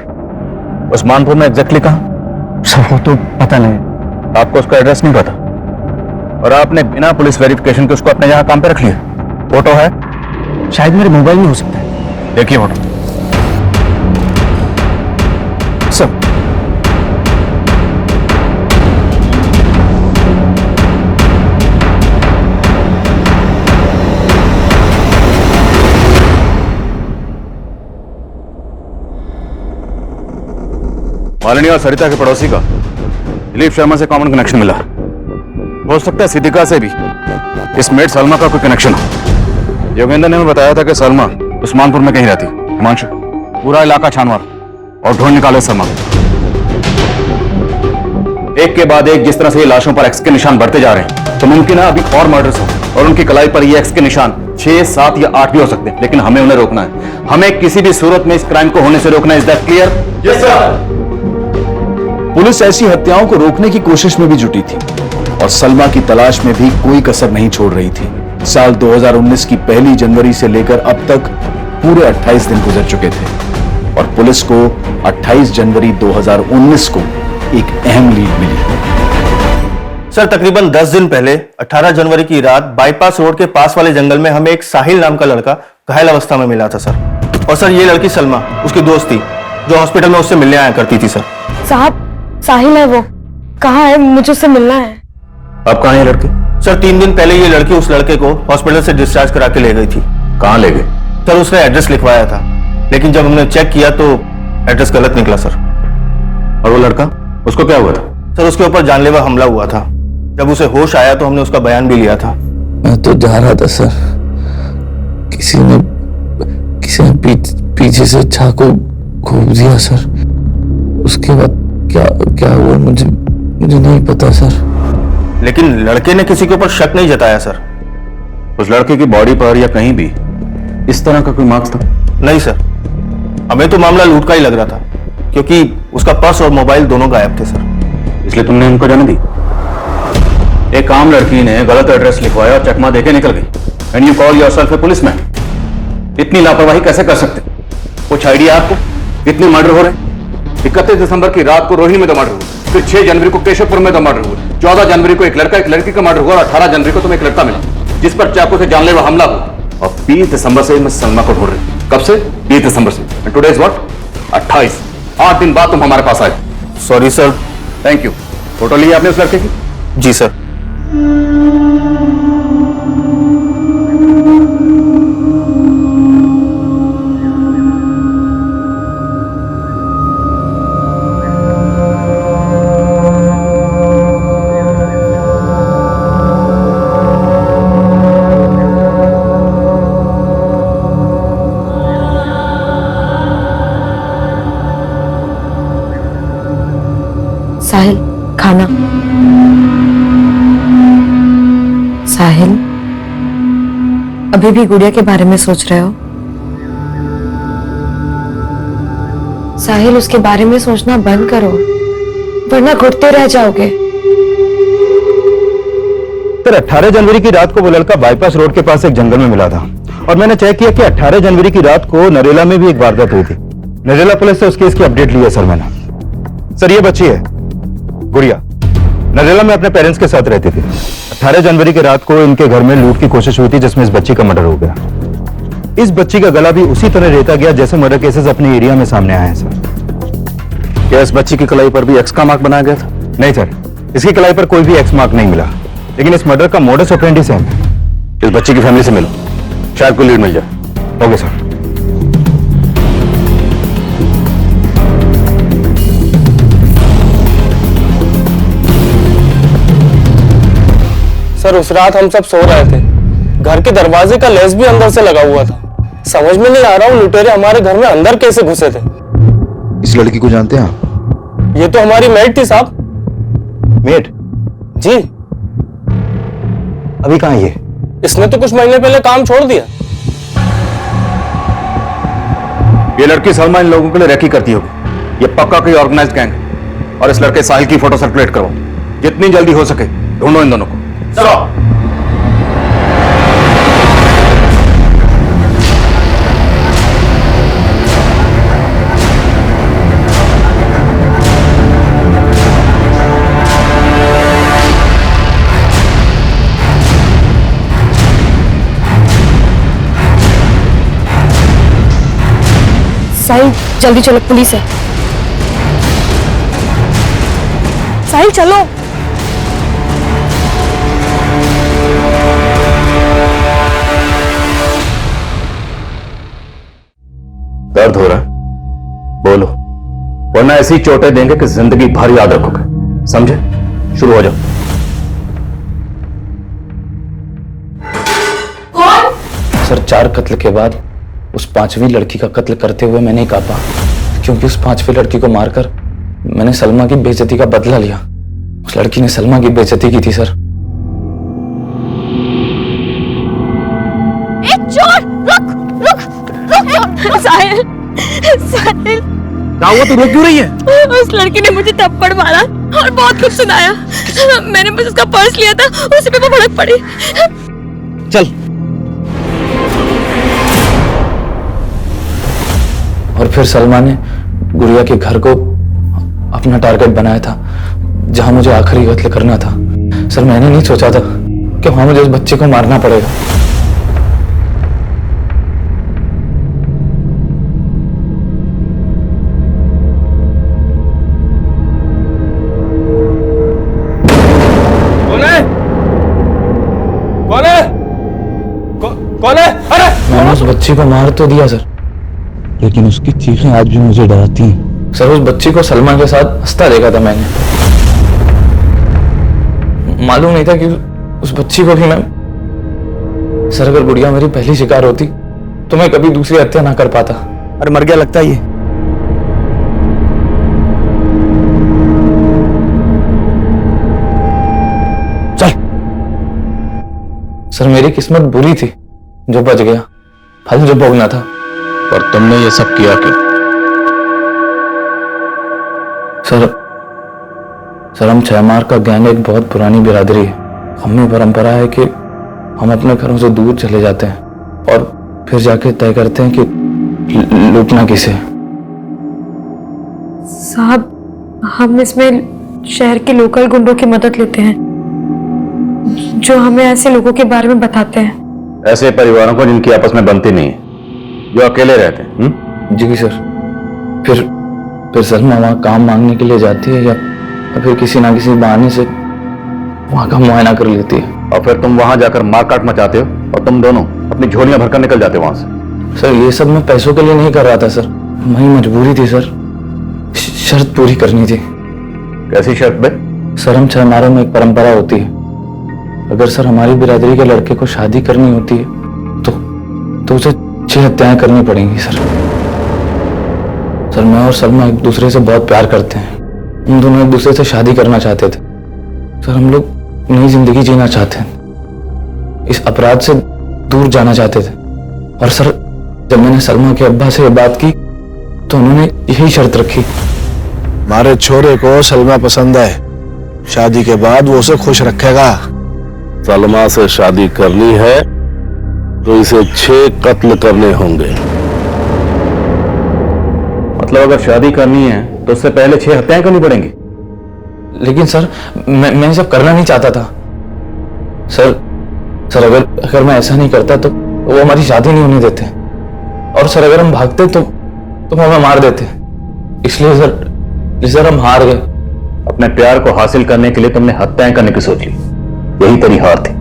उस्मानपुर में एग्जैक्टली कहाँ? सर वो तो पता नहीं। आपको उसका एड्रेस नहीं पता और आपने बिना पुलिस वेरिफिकेशन के उसको अपने यहाँ काम पे रख लिया? फोटो है? शायद मेरे मोबाइल में हो सकता है। देखिए फोटो। सर मालिनी और सरिता के पड़ोसी का दिलीप शर्मा से कॉमन कनेक्शन मिला। हो सकता है सिद्दीका से भी इस मेड सलमा का कोई कनेक्शन हो। योगेंद्र ने हमें बताया था कि सलमा उस्मानपुर में कहीं रहती। हिमांशु, पूरा इलाका छान मार और ढूंढ निकाले सलमा। एक के बाद एक जिस तरह से ये लाशों पर एक्स के निशान बढ़ते जा रहे हैं तो मुमकिन है अभी और मर्डर्स हो और उनकी कलाई पर ये एक्स के निशान 6, 7 या 8 भी हो सकते हैं। लेकिन हमें उन्हें रोकना है। हमें किसी भी सूरत में इस क्राइम को होने से रोकना है। Is that clear? Yes sir. Police ऐसी हत्याओं को रोकने की कोशिश में भी जुटी थी और सलमा की तलाश में भी कोई कसर नहीं छोड़ रही थी। साल 2019 की 1 जनवरी से लेकर अब तक पूरे 28 दिन गुजर चुके थे और पुलिस को 28 जनवरी 2019 को एक अहम लीड मिली। सर तकरीबन 10 दिन पहले 18 जनवरी की रात बाईपास रोड के पास वाले जंगल में हमें एक साहिल नाम का लड़का घायल अवस्था में मिला था सर। और सर ये लड़की सलमा उसकी दोस्त थी जो हॉस्पिटल में उससे मिलने आया करती थी। सर साहब साहिल है वो। कहाँ है? मुझे उससे मिलना है। अब कहाँ है लड़की? सर 3 दिन पहले ये लड़की उस लड़के को हॉस्पिटल से डिस्चार्ज करा के ले गई थी। कहाँ ले गई? सर उसने एड्रेस लिखवाया था लेकिन जब हमने चेक किया तो एड्रेस गलत निकला सर। और वो लड़का, उसको क्या हुआ था? सर उसके ऊपर जानलेवा हमला हुआ था। जब उसे होश आया तो हमने उसका बयान भी लिया था। मैं तो जा रहा था सर, किसी ने पीछे से चाकू घोंप दिया सर। उसके बाद क्या हुआ मुझे नहीं पता सर। लेकिन लड़के ने किसी के ऊपर शक नहीं जताया सर। उस लड़के की बॉडी पर या कहीं भी इस तरह का कोई मार्क्स था? नहीं सर, हमें तो मामला लूट का ही लग रहा था क्योंकि उसका पर्स और मोबाइल दोनों गायब थे सर। इसलिए तुमने उनको जाने दी? एक आम लड़की ने गलत एड्रेस लिखवाया और चकमा देके निकल गई and you call yourself A policeman. इतनी लापरवाही कैसे कर सकते? कुछ आइडिया आपको? कितने मर्डर हो रहे? 31 दिसंबर की रात को रोहिणी में 2 मर्डर हुए, फिर 6 जनवरी को केशवपुर में 2 मर्डर हुए, 14 जनवरी को एक लड़का एक लड़की का मर्डर हुआ और 18 जनवरी को तुम्हें एक लड़का मिला जिस पर चाकू से जानलेवा हमला हुआ। और 20 दिसंबर से मैं सलमा को ढूंढ रही हूं। कब से? 20 दिसंबर से। And today is what? 28। 8 दिन बाद तुम हमारे पास आए। Sorry sir. Thank you. Photo ली आपने उस लड़के की? जी सर। साहिल खाना। साहिल अभी भी गुड़िया के बारे में सोच रहे हो? साहिल उसके बारे में सोचना बंद करो वरना घुटते रह जाओगे। सर 18 जनवरी की रात को वो लड़का बाईपास रोड के पास एक जंगल में मिला था और मैंने चेक किया कि 18 जनवरी की रात को नरेला में भी एक वारदात हुई थी। नरेला पुलिस से उस केस की अपडेट ली है सर मैंने। सर ये बच्ची है गुड़िया, नरेला में अपने पेरेंट्स के साथ रहती थी। 18 जनवरी की रात को इनके घर में लूट की कोशिश हुई थी जिसमें इस बच्ची का मर्डर हो गया। इस बच्ची का गला भी उसी तरह रेता गया जैसे मर्डर केसेस अपने एरिया में सामने आए हैं सर। क्या इस बच्ची की कलाई पर भी एक्स का मार्क बनाया गया था? नहीं सर, इसकी कलाई पर कोई भी एक्स मार्क नहीं मिला, लेकिन इस मर्डर का मोडस ऑपरेंडी सेम है। इस बच्ची की फैमिली से मिलो, शायद कोई लीड मिल जाए। Okay sir. सर उस रात हम सब सो रहे थे, घर के दरवाजे का लेस भी अंदर से लगा हुआ था। समझ में नहीं आ रहा हूँ लुटेरे हमारे घर में अंदर कैसे घुसे थे। इस लड़की को जानते हैं आप? ये तो हमारी मेड थी साहब। मेड? जी। अभी कहाँ ये? इसने तो कुछ महीने पहले काम छोड़ दिया। ये लड़की सलमा इन लोगों के लिए रेकी करती होगी। ये पक्का कोई ऑर्गेनाइज्ड गैंग है। और इस लड़के साहिल की फोटो सर्कुलेट करो, जितनी जल्दी हो सके ढूंढो इन दोनों को। चलो। साहिल जल्दी चलो, पुलिस है। साहिल चलो। दर्द हो रहा है? बोलो, वरना ऐसी चोटें देंगे कि जिंदगी भर याद रखोगे। समझे? शुरू हो जाओ। कौन? सर 4 कत्ल के बाद उस 5वीं लड़की का कत्ल करते हुए मैं नहीं कांपा, क्योंकि उस 5वीं लड़की को मारकर मैंने सलमा की बेइज्जती का बदला लिया। उस लड़की ने सलमा की बेइज्जती की थी सर। एक चोर! रुक रुक रुक! साहिल, साहिल क्या हुआ? तू रोक क्यों रही है? उस लड़की ने मुझे थप्पड़ मारा और बहुत कुछ सुनाया। मैंने बस उसका पर्स लिया था, उसी पे वो भड़क पड़ी। चल। और फिर सलमा ने गुड़िया के घर को अपना टारगेट बनाया था, जहां मुझे आखिरी कत्ल करना था। सर मैंने नहीं सोचा था कि वहां मुझे उस बच्चे को मारना पड़ेगा। कौन है? अरे मैंने उस बच्ची को मार तो दिया सर, लेकिन उसकी चीखें आज भी मुझे डराती हैं। सर उस बच्ची को सलमा के साथ हंसता देखा था मैंने। मालूम नहीं था कि उस बच्ची को भी मैं, सर अगर गुड़िया मेरी पहली शिकार होती तो मैं कभी दूसरी हत्या ना कर पाता। अरे मर गया लगता है ये। चल। सर मेरी किस्मत बुरी थी जो बच गया, फल जो भोगना था। और तुमने ये सब किया क्यों? सर हम 6 मार का गैंग एक बहुत पुरानी बिरादरी है। हमें परंपरा है कि हम अपने घरों से दूर चले जाते हैं और फिर जाके तय करते हैं कि लूटना किसे। साहब हम इसमें शहर के लोकल गुंडों की मदद लेते हैं, जो हमें ऐसे लोगों के बारे में बताते हैं। ऐसे परिवारों को जिनकी आपस में बनती नहीं है, जो अकेले रहते हैं। जी सर। फिर सलमा वहां काम मांगने के लिए जाती है या फिर किसी ना किसी बहाने से वहां का मुआयना कर लेती है। और फिर तुम वहां जाकर मारकाट मचाते हो और तुम दोनों अपनी झोलियां भरकर निकल जाते हो वहां से। सर ये सब मैं पैसों के लिए नहीं कर रहा था सर, वही मजबूरी थी सर, शर्त पूरी करनी थी। कैसी शर्त बे? सर हम 6 मारों में एक परंपरा होती है, अगर सर हमारी बिरादरी के लड़के को शादी करनी होती है तो उसे 6 हत्याएं करनी पड़ेंगी सर। सर मैं और सलमा एक दूसरे से बहुत प्यार करते हैं, हम दोनों एक दूसरे से शादी करना चाहते थे। सर हम लोग नई जिंदगी जीना चाहते हैं, इस अपराध से दूर जाना चाहते थे। और सर जब मैंने सलमा के अब्बा से ये बात की तो उन्होंने यही शर्त रखी। हमारे छोरे को सलमा पसंद है, शादी के बाद वो उसे खुश रखेगा। सलमा से शादी करनी है तो इसे 6 कत्ल करने होंगे। मतलब अगर शादी करनी है तो उससे पहले 6 हत्याएं करनी पड़ेंगी। लेकिन सर मैं सब करना नहीं चाहता था सर अगर मैं ऐसा नहीं करता तो वो हमारी शादी नहीं होने देते, और सर अगर हम भागते तो वो हमें मार देते। इसलिए सर हम हार गए। अपने प्यार को हासिल करने के लिए तुमने हत्याएं करने की सोची, यही तेरी हार थी।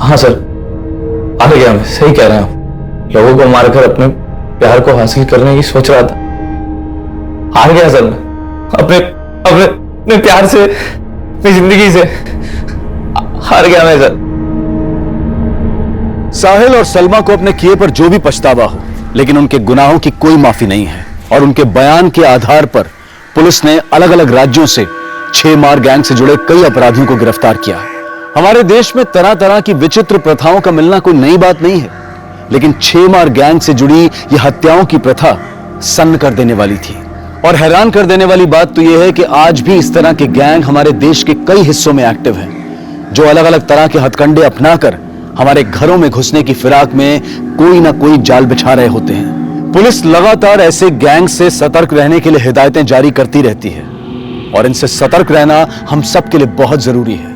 हाँ सर हार गया मैं, सही कह रहे हैं। लोगों को मारकर अपने प्यार को हासिल करने की सोच रहा था, हार गया सर मैं। अपने प्यार से, अपनी जिंदगी से हार गया मैं सर। साहिल और सलमा को अपने किए पर जो भी पछतावा हो, लेकिन उनके गुनाहों की कोई माफी नहीं है। और उनके बयान के आधार पर पुलिस ने अलग अलग राज्यों से 6 मार गैंग से जुड़े कई अपराधियों को गिरफ्तार किया है। हमारे देश में तरह तरह की विचित्र प्रथाओं का मिलना कोई नई बात नहीं है, लेकिन 6 मार गैंग से जुड़ी यह हत्याओं की प्रथा सन्न कर देने वाली थी। और हैरान कर देने वाली बात तो यह है कि आज भी इस तरह के गैंग हमारे देश के कई हिस्सों में एक्टिव हैं, जो अलग अलग तरह के हथकंडे अपनाकर हमारे घरों में घुसने की फिराक में कोई ना कोई जाल बिछा रहे होते हैं। पुलिस लगातार ऐसे गैंग से सतर्क रहने के लिए हिदायतें जारी करती रहती है और इनसे सतर्क रहना हम सबके लिए बहुत जरूरी है।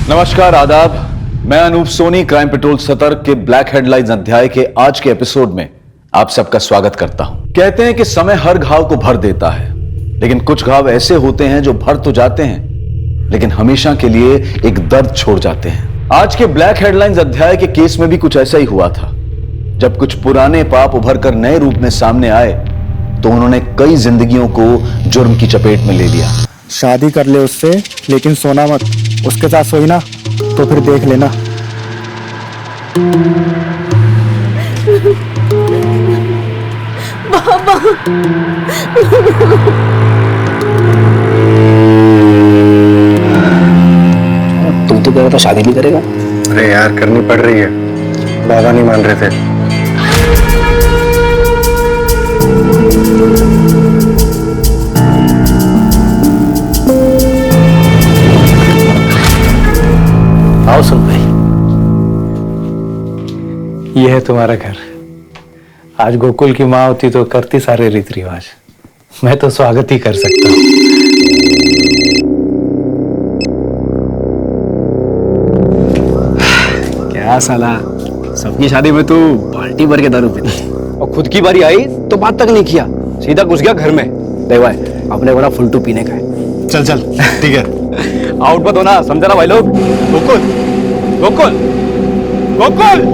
नमस्कार, आदाब। मैं अनूप सोनी क्राइम पेट्रोल सतर्क के ब्लैक हेडलाइंस अध्याय के आज के एपिसोड में आप सबका स्वागत करता हूं। कहते हैं कि समय हर घाव को भर देता है, लेकिन कुछ घाव ऐसे होते हैं जो भर तो जाते हैं लेकिन हमेशा के लिए एक दर्द छोड़ जाते हैं। आज के ब्लैक हेडलाइंस अध्याय के केस में भी कुछ ऐसा ही हुआ था। जब कुछ पुराने पाप उभर कर नए रूप में सामने आए तो उन्होंने कई जिंदगियों को जुर्म की चपेट में ले लिया। शादी कर ले उससे, लेकिन सोना मत। उसके साथ सोई ना तो फिर देख लेना। बाबा तुम तो कह रहा था शादी नहीं करेगा। अरे यार, करनी पड़ रही है, बाबा नहीं मान रहे थे। आओ सुन भाई, ये है तुम्हारा घर। आज गोकुल की माँ होती तो करती सारे रीति रिवाज। मैं तो स्वागत ही कर सकता हूँ। क्या साला, सबकी शादी में तू बाल्टी भर के दारू पीता और खुद की बारी आई तो बात तक नहीं किया, सीधा घुस गया घर में। देवाय अपने बड़ा फुलटू पीने का है। चल चल, ठीक है। आउट मत होना, समझा ना भाई लोग। गोकुल गोकुल गोकुल।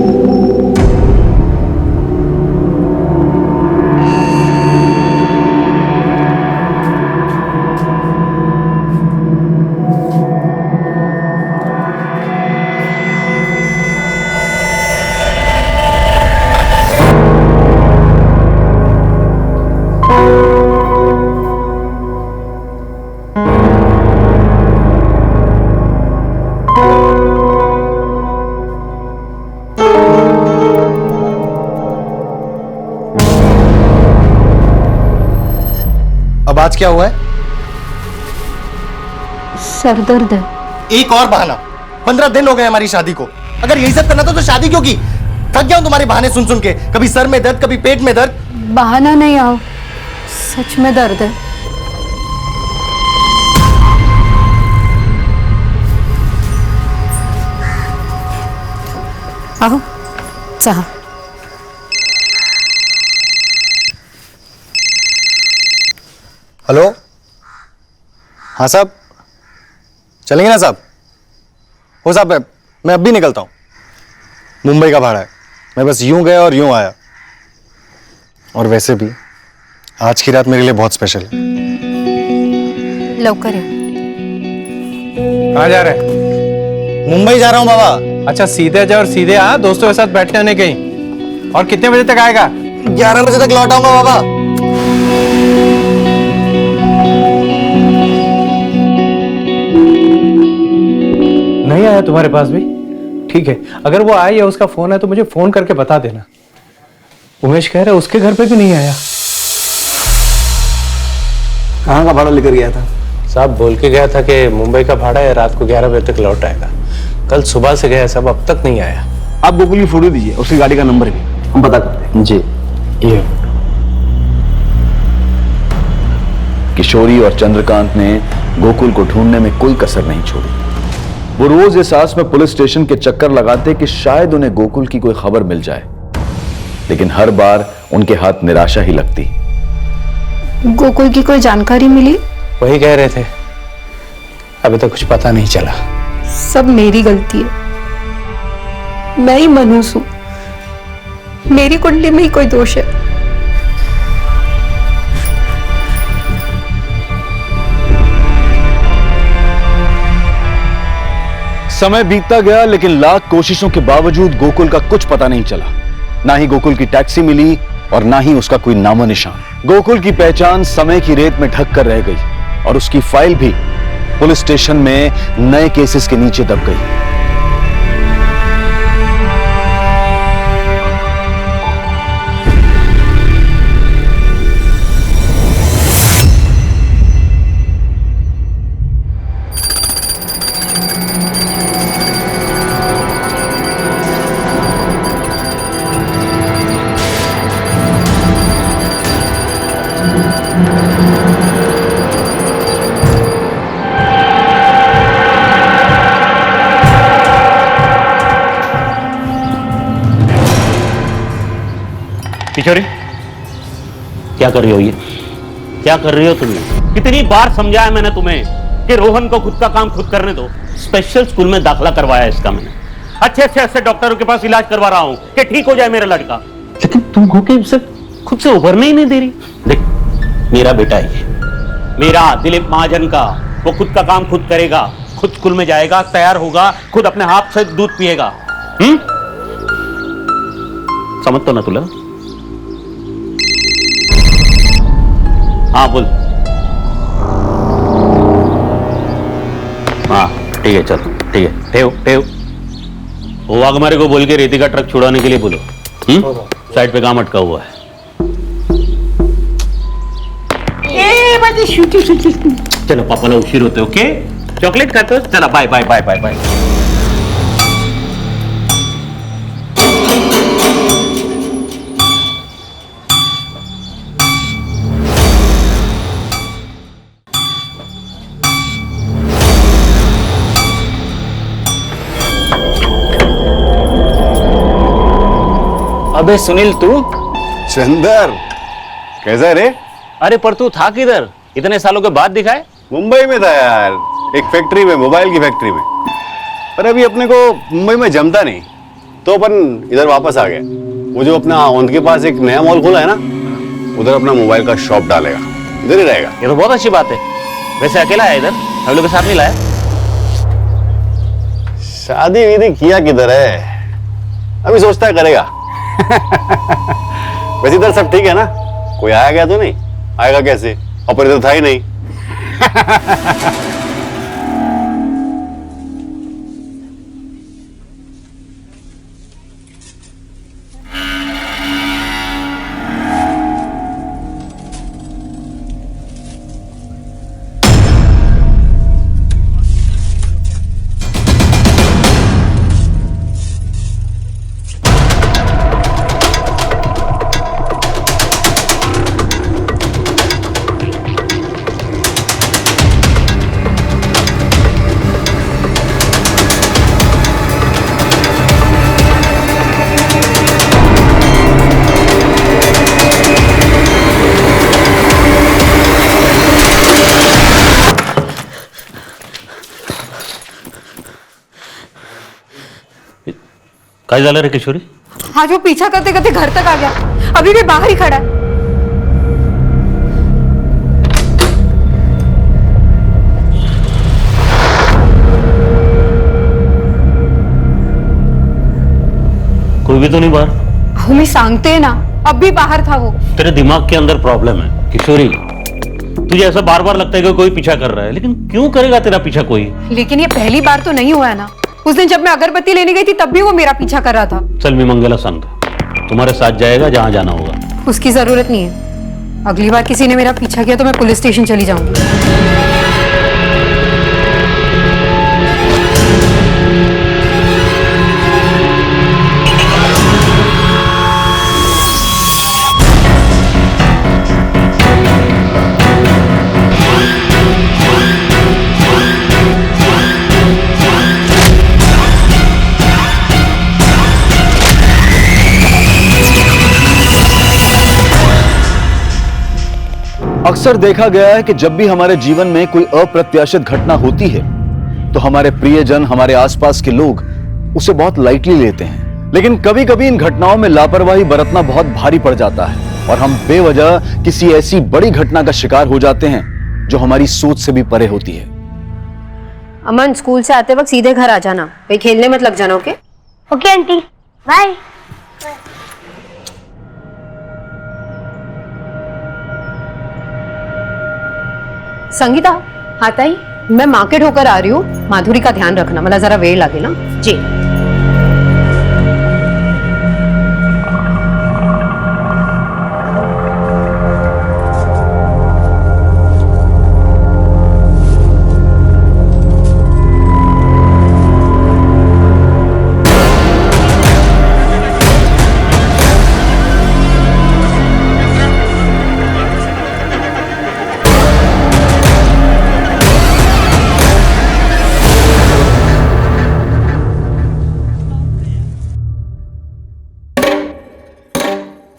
अब आज क्या हुआ है? सर दर्द है। एक और बहाना। 15 दिन हो गए हमारी शादी को। अगर यही सब करना था तो शादी क्यों की? थक गया हूं तुम्हारे बहाने सुन सुन के। कभी सर में दर्द, कभी पेट में दर्द। बहाना नहीं आओ, सच में दर्द है। आओ चाह। हेलो, हाँ साहब, चलेंगे ना साहब? हो साहब, मैं अब भी निकलता हूँ। मुंबई का भाड़ा है, मैं बस यूं गया और यूं आया। और वैसे भी आज की रात मेरे लिए बहुत स्पेशल है। लवकर है। कहाँ जा रहे हैं? मुंबई जा रहा हूँ बाबा। अच्छा, सीधे जा और सीधे आ, दोस्तों के साथ बैठने आने कहीं। और कितने बजे तक आएगा? 11 बजे तक लौट आऊंगा बाबा। नहीं आया तुम्हारे पास भी? ठीक है, अगर वो आया या उसका फोन है तो मुझे फोन करके बता देना। उमेश कह रहा है उसके घर पे भी नहीं आया। कहाँ का भाड़ा लेकर गया था? साहब बोल के गया था कि मुंबई का भाड़ा है, रात को 11 बजे तक लौट आएगा। कल सुबह से गया साहब, अब तक नहीं आया। आप गोकुल की फोटो दीजिए, उसकी गाड़ी का नंबर भी हम पता करते हैं। जी। ये किशोरी और चंद्रकांत ने गोकुल को ढूंढने में कोई कसर नहीं छोड़ी। वो रोज इस आस में पुलिस स्टेशन के चक्कर लगाते कि शायद उन्हें गोकुल की कोई खबर मिल जाए, लेकिन हर बार उनके हाथ निराशा ही लगती। गोकुल की कोई जानकारी मिली? वही कह रहे थे, अभी तो कुछ पता नहीं चला। सब मेरी गलती है, मैं ही मनहूस हूं, मेरी कुंडली में ही कोई दोष है। समय बीतता गया, लेकिन लाख कोशिशों के बावजूद गोकुल का कुछ पता नहीं चला। ना ही गोकुल की टैक्सी मिली और ना ही उसका कोई नामो निशान। गोकुल की पहचान समय की रेत में ढक कर रह गई और उसकी फाइल भी पुलिस स्टेशन में नए केसेस के नीचे दब गई। किशोरी, क्या कर रही हो ये? क्या कर रही हो तुम? कितनी बार समझाया मैंने तुम्हें कि रोहन को खुद का काम खुद करने दो। स्पेशल स्कूल में दाखिला करवाया इसका मैंने, अच्छे डॉक्टरों के पास इलाज करवा रहा हूं कि ठीक हो जाए मेरा लड़का, लेकिन तुम होके उसे खुद से उभरने ही नहीं दे रही। देख, मेरा बेटा है, मेरा दिलीप महाजन का, वो खुद का काम खुद करेगा, खुद स्कूल में जाएगा, तैयार होगा, खुद अपने हाथ से दूध पिएगा। समझ तो ना तुला? हाँ बोल। हाँ ठीक है, चल ठीक है, ठेव। वो वाघमारे को बोल के रेती का ट्रक छुड़ाने के लिए बोलो। साइड पे काम अटका हुआ है। चलो पापा लोग उशीर होते, ओके? चॉकलेट खाते हो? चलो bye bye bye bye bye. अबे सुनील, तू? चंदर, कैसा रे? अरे पर तू था किधर? इतने सालों के बाद दिखाए? मुंबई में था यार, एक फैक्ट्री में, मोबाइल की फैक्ट्री में। पर अभी अपने को मुंबई में जमता नहीं, तो अपन इधर वापस आ गए। वो जो अपना औंध के पास एक नया मॉल खुला है ना, उधर अपना मोबाइल का शॉप डालेगा, इधर ही रहेगा। ये तो बहुत अच्छी बात है। वैसे अकेला है इधर, हम लोग के साथ नहीं लाया? शादी वीदी किया किधर है, अभी सोचता है करेगा। वैसे इधर सब ठीक है ना? कोई आया गया तो नहीं? आएगा कैसे, अपन इधर था ही नहीं। काय झालं रे किशोरी? आज वो पीछा करते करते घर तक आ गया, अभी भी बाहर ही खड़ा है। कोई भी तो नहीं बाहर? हमें सांगते ना, अब भी बाहर था वो। तेरे दिमाग के अंदर प्रॉब्लम है किशोरी। तुझे ऐसा बार बार लगता है कि कोई पीछा कर रहा है, लेकिन क्यों करेगा तेरा पीछा कोई? लेकिन ये पहली बार तो नहीं हुआ है ना। उस दिन जब मैं अगरबत्ती लेने गई थी तब भी वो मेरा पीछा कर रहा था। चल मी मंगला संग तुम्हारे साथ जाएगा जहां जाना होगा। उसकी जरूरत नहीं है, अगली बार किसी ने मेरा पीछा किया तो मैं पुलिस स्टेशन चली जाऊंगी। अक्सर देखा गया है कि जब भी हमारे जीवन में कोई अप्रत्याशित घटना होती है तो हमारे प्रियजन, हमारे आसपास के लोग उसे बहुत लाइटली लेते हैं। लेकिन कभी कभी इन घटनाओं में लापरवाही बरतना बहुत भारी पड़ जाता है और हम बेवजह किसी ऐसी बड़ी घटना का शिकार हो जाते हैं जो हमारी सोच से भी परे होती है। अमन, स्कूल से आते वक्त सीधे घर आ जाना, कहीं खेलने मत लग जाना। Okay okay aunty, bye. Sangeeta, हाँ ताई, मैं मार्केट होकर आ रही हूँ, माधुरी का ध्यान रखना, मतलब जरा वेळ लागे ना। जी।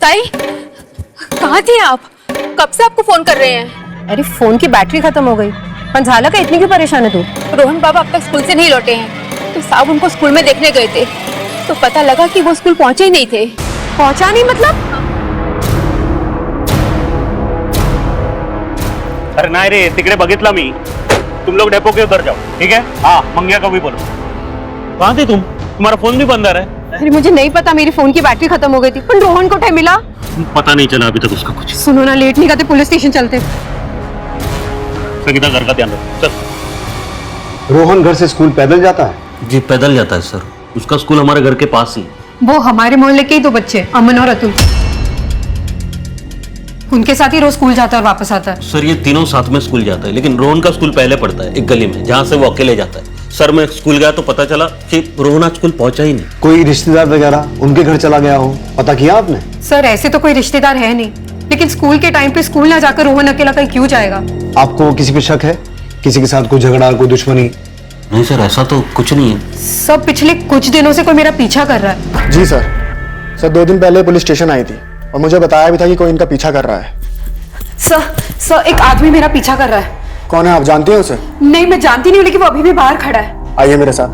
ताई, कहाँ थी आप? कब से आपको फोन कर रहे हैं? अरे फोन की बैटरी खत्म हो गई। पर झाला का इतनी क्यों परेशान है तू? रोहन बाबा अब तक स्कूल से नहीं लौटे हैं, तो साहब उनको स्कूल में देखने गए थे, तो पता लगा कि वो स्कूल पहुंचे ही नहीं थे। पहुंचा नहीं मतलब? अरे नाही रे, तिकडे बघितला मी। तुम लोग डेपो के उधर जाओ, ठीक है? हाँ, मंग्या को भी बोलो। कहाँ थे तुम? तुम्हारा फोन भी बंद आ रहा है। अरे मुझे नहीं पता, मेरी फोन की बैटरी खत्म हो गई थी। पर रोहन को टाइम मिला? पता नहीं चला अभी तक उसका कुछ। सुनो ना, लेट नहीं करते, पुलिस स्टेशन चलते। संगीता, घर का ध्यान रखो। चल। रोहन घर से स्कूल पैदल जाता है? जी पैदल जाता है सर, उसका स्कूल हमारे घर के पास ही। वो हमारे मोहल्ले के ही दो बच्चे, अमन और अतुल, उनके साथ ही रोज स्कूल जाता है और वापस आता है। सर ये तीनों साथ में स्कूल जाता है, लेकिन रोहन का स्कूल पहले पड़ता है एक गली में, जहाँ से वो अकेले जाता है। सर मैं स्कूल गया तो पता चला कि रोहन आज स्कूल पहुंचा ही नहीं। कोई रिश्तेदार वगैरह उनके घर चला गया हो, पता किया आपने? सर ऐसे तो कोई रिश्तेदार है नहीं, लेकिन स्कूल के टाइम पे स्कूल ना जाकर रोहन अकेला कहीं क्यों जाएगा? आपको किसी पे शक है? किसी के साथ कोई झगड़ा, कोई दुश्मनी? नहीं सर, ऐसा तो कुछ नहीं है। सब पिछले कुछ दिनों से कोई मेरा पीछा कर रहा है। जी सर, 2 दिन पहले पुलिस स्टेशन आई थी और मुझे बताया भी था कि कोई इनका पीछा कर रहा है। सर एक आदमी मेरा पीछा कर रहा है। कौन है, आप जानते हैं उसे? नहीं, मैं जानती नहीं हूँ, लेकिन वो अभी भी बाहर खड़ा है। आइए मेरे साथ।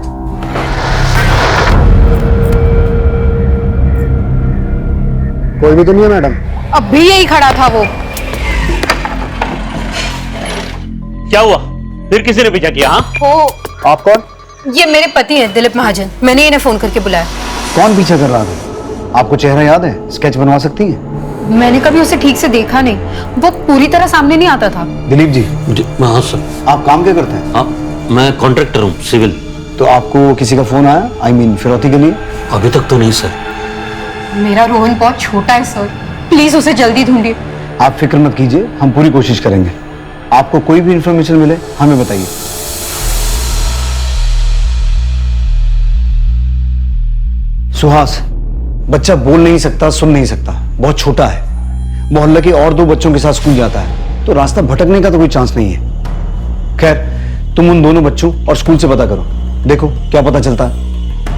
कोई भी तो नहीं है मैडम? अब भी यही खड़ा था वो। क्या हुआ? फिर किसी ने पीछा किया? हाँ, वो आप कौन? ये मेरे पति हैं, दिलीप महाजन। मैंने इन्हें फोन करके बुलाया। कौन पीछा कर रहा था? आपको चेहरा याद है? स्केच बनवा सकती हैं? मैंने कभी उसे ठीक से देखा नहीं, वो पूरी तरह सामने नहीं आता था। दिलीप जी, हाँ सर। आप काम क्या करते हैं? हाँ, मैं कॉन्ट्रैक्टर हूँ, सिविल। तो आपको किसी का फोन आया? I mean, फिरौती के लिए? अभी तक तो नहीं सर। मेरा रोहन बहुत छोटा है सर, प्लीज उसे जल्दी ढूंढिए। आप फिक्र मत कीजिए, हम पूरी कोशिश करेंगे। आपको कोई भी इंफॉर्मेशन मिले हमें बताइए। सुहास, बच्चा बोल नहीं सकता, सुन नहीं सकता, बहुत छोटा है, मोहल्ले के और 2 बच्चों के साथ स्कूल जाता है, तो रास्ता भटकने का तो कोई चांस नहीं है। खैर, तुम उन दोनों बच्चों और स्कूल से पता करो, देखो क्या पता चलता है।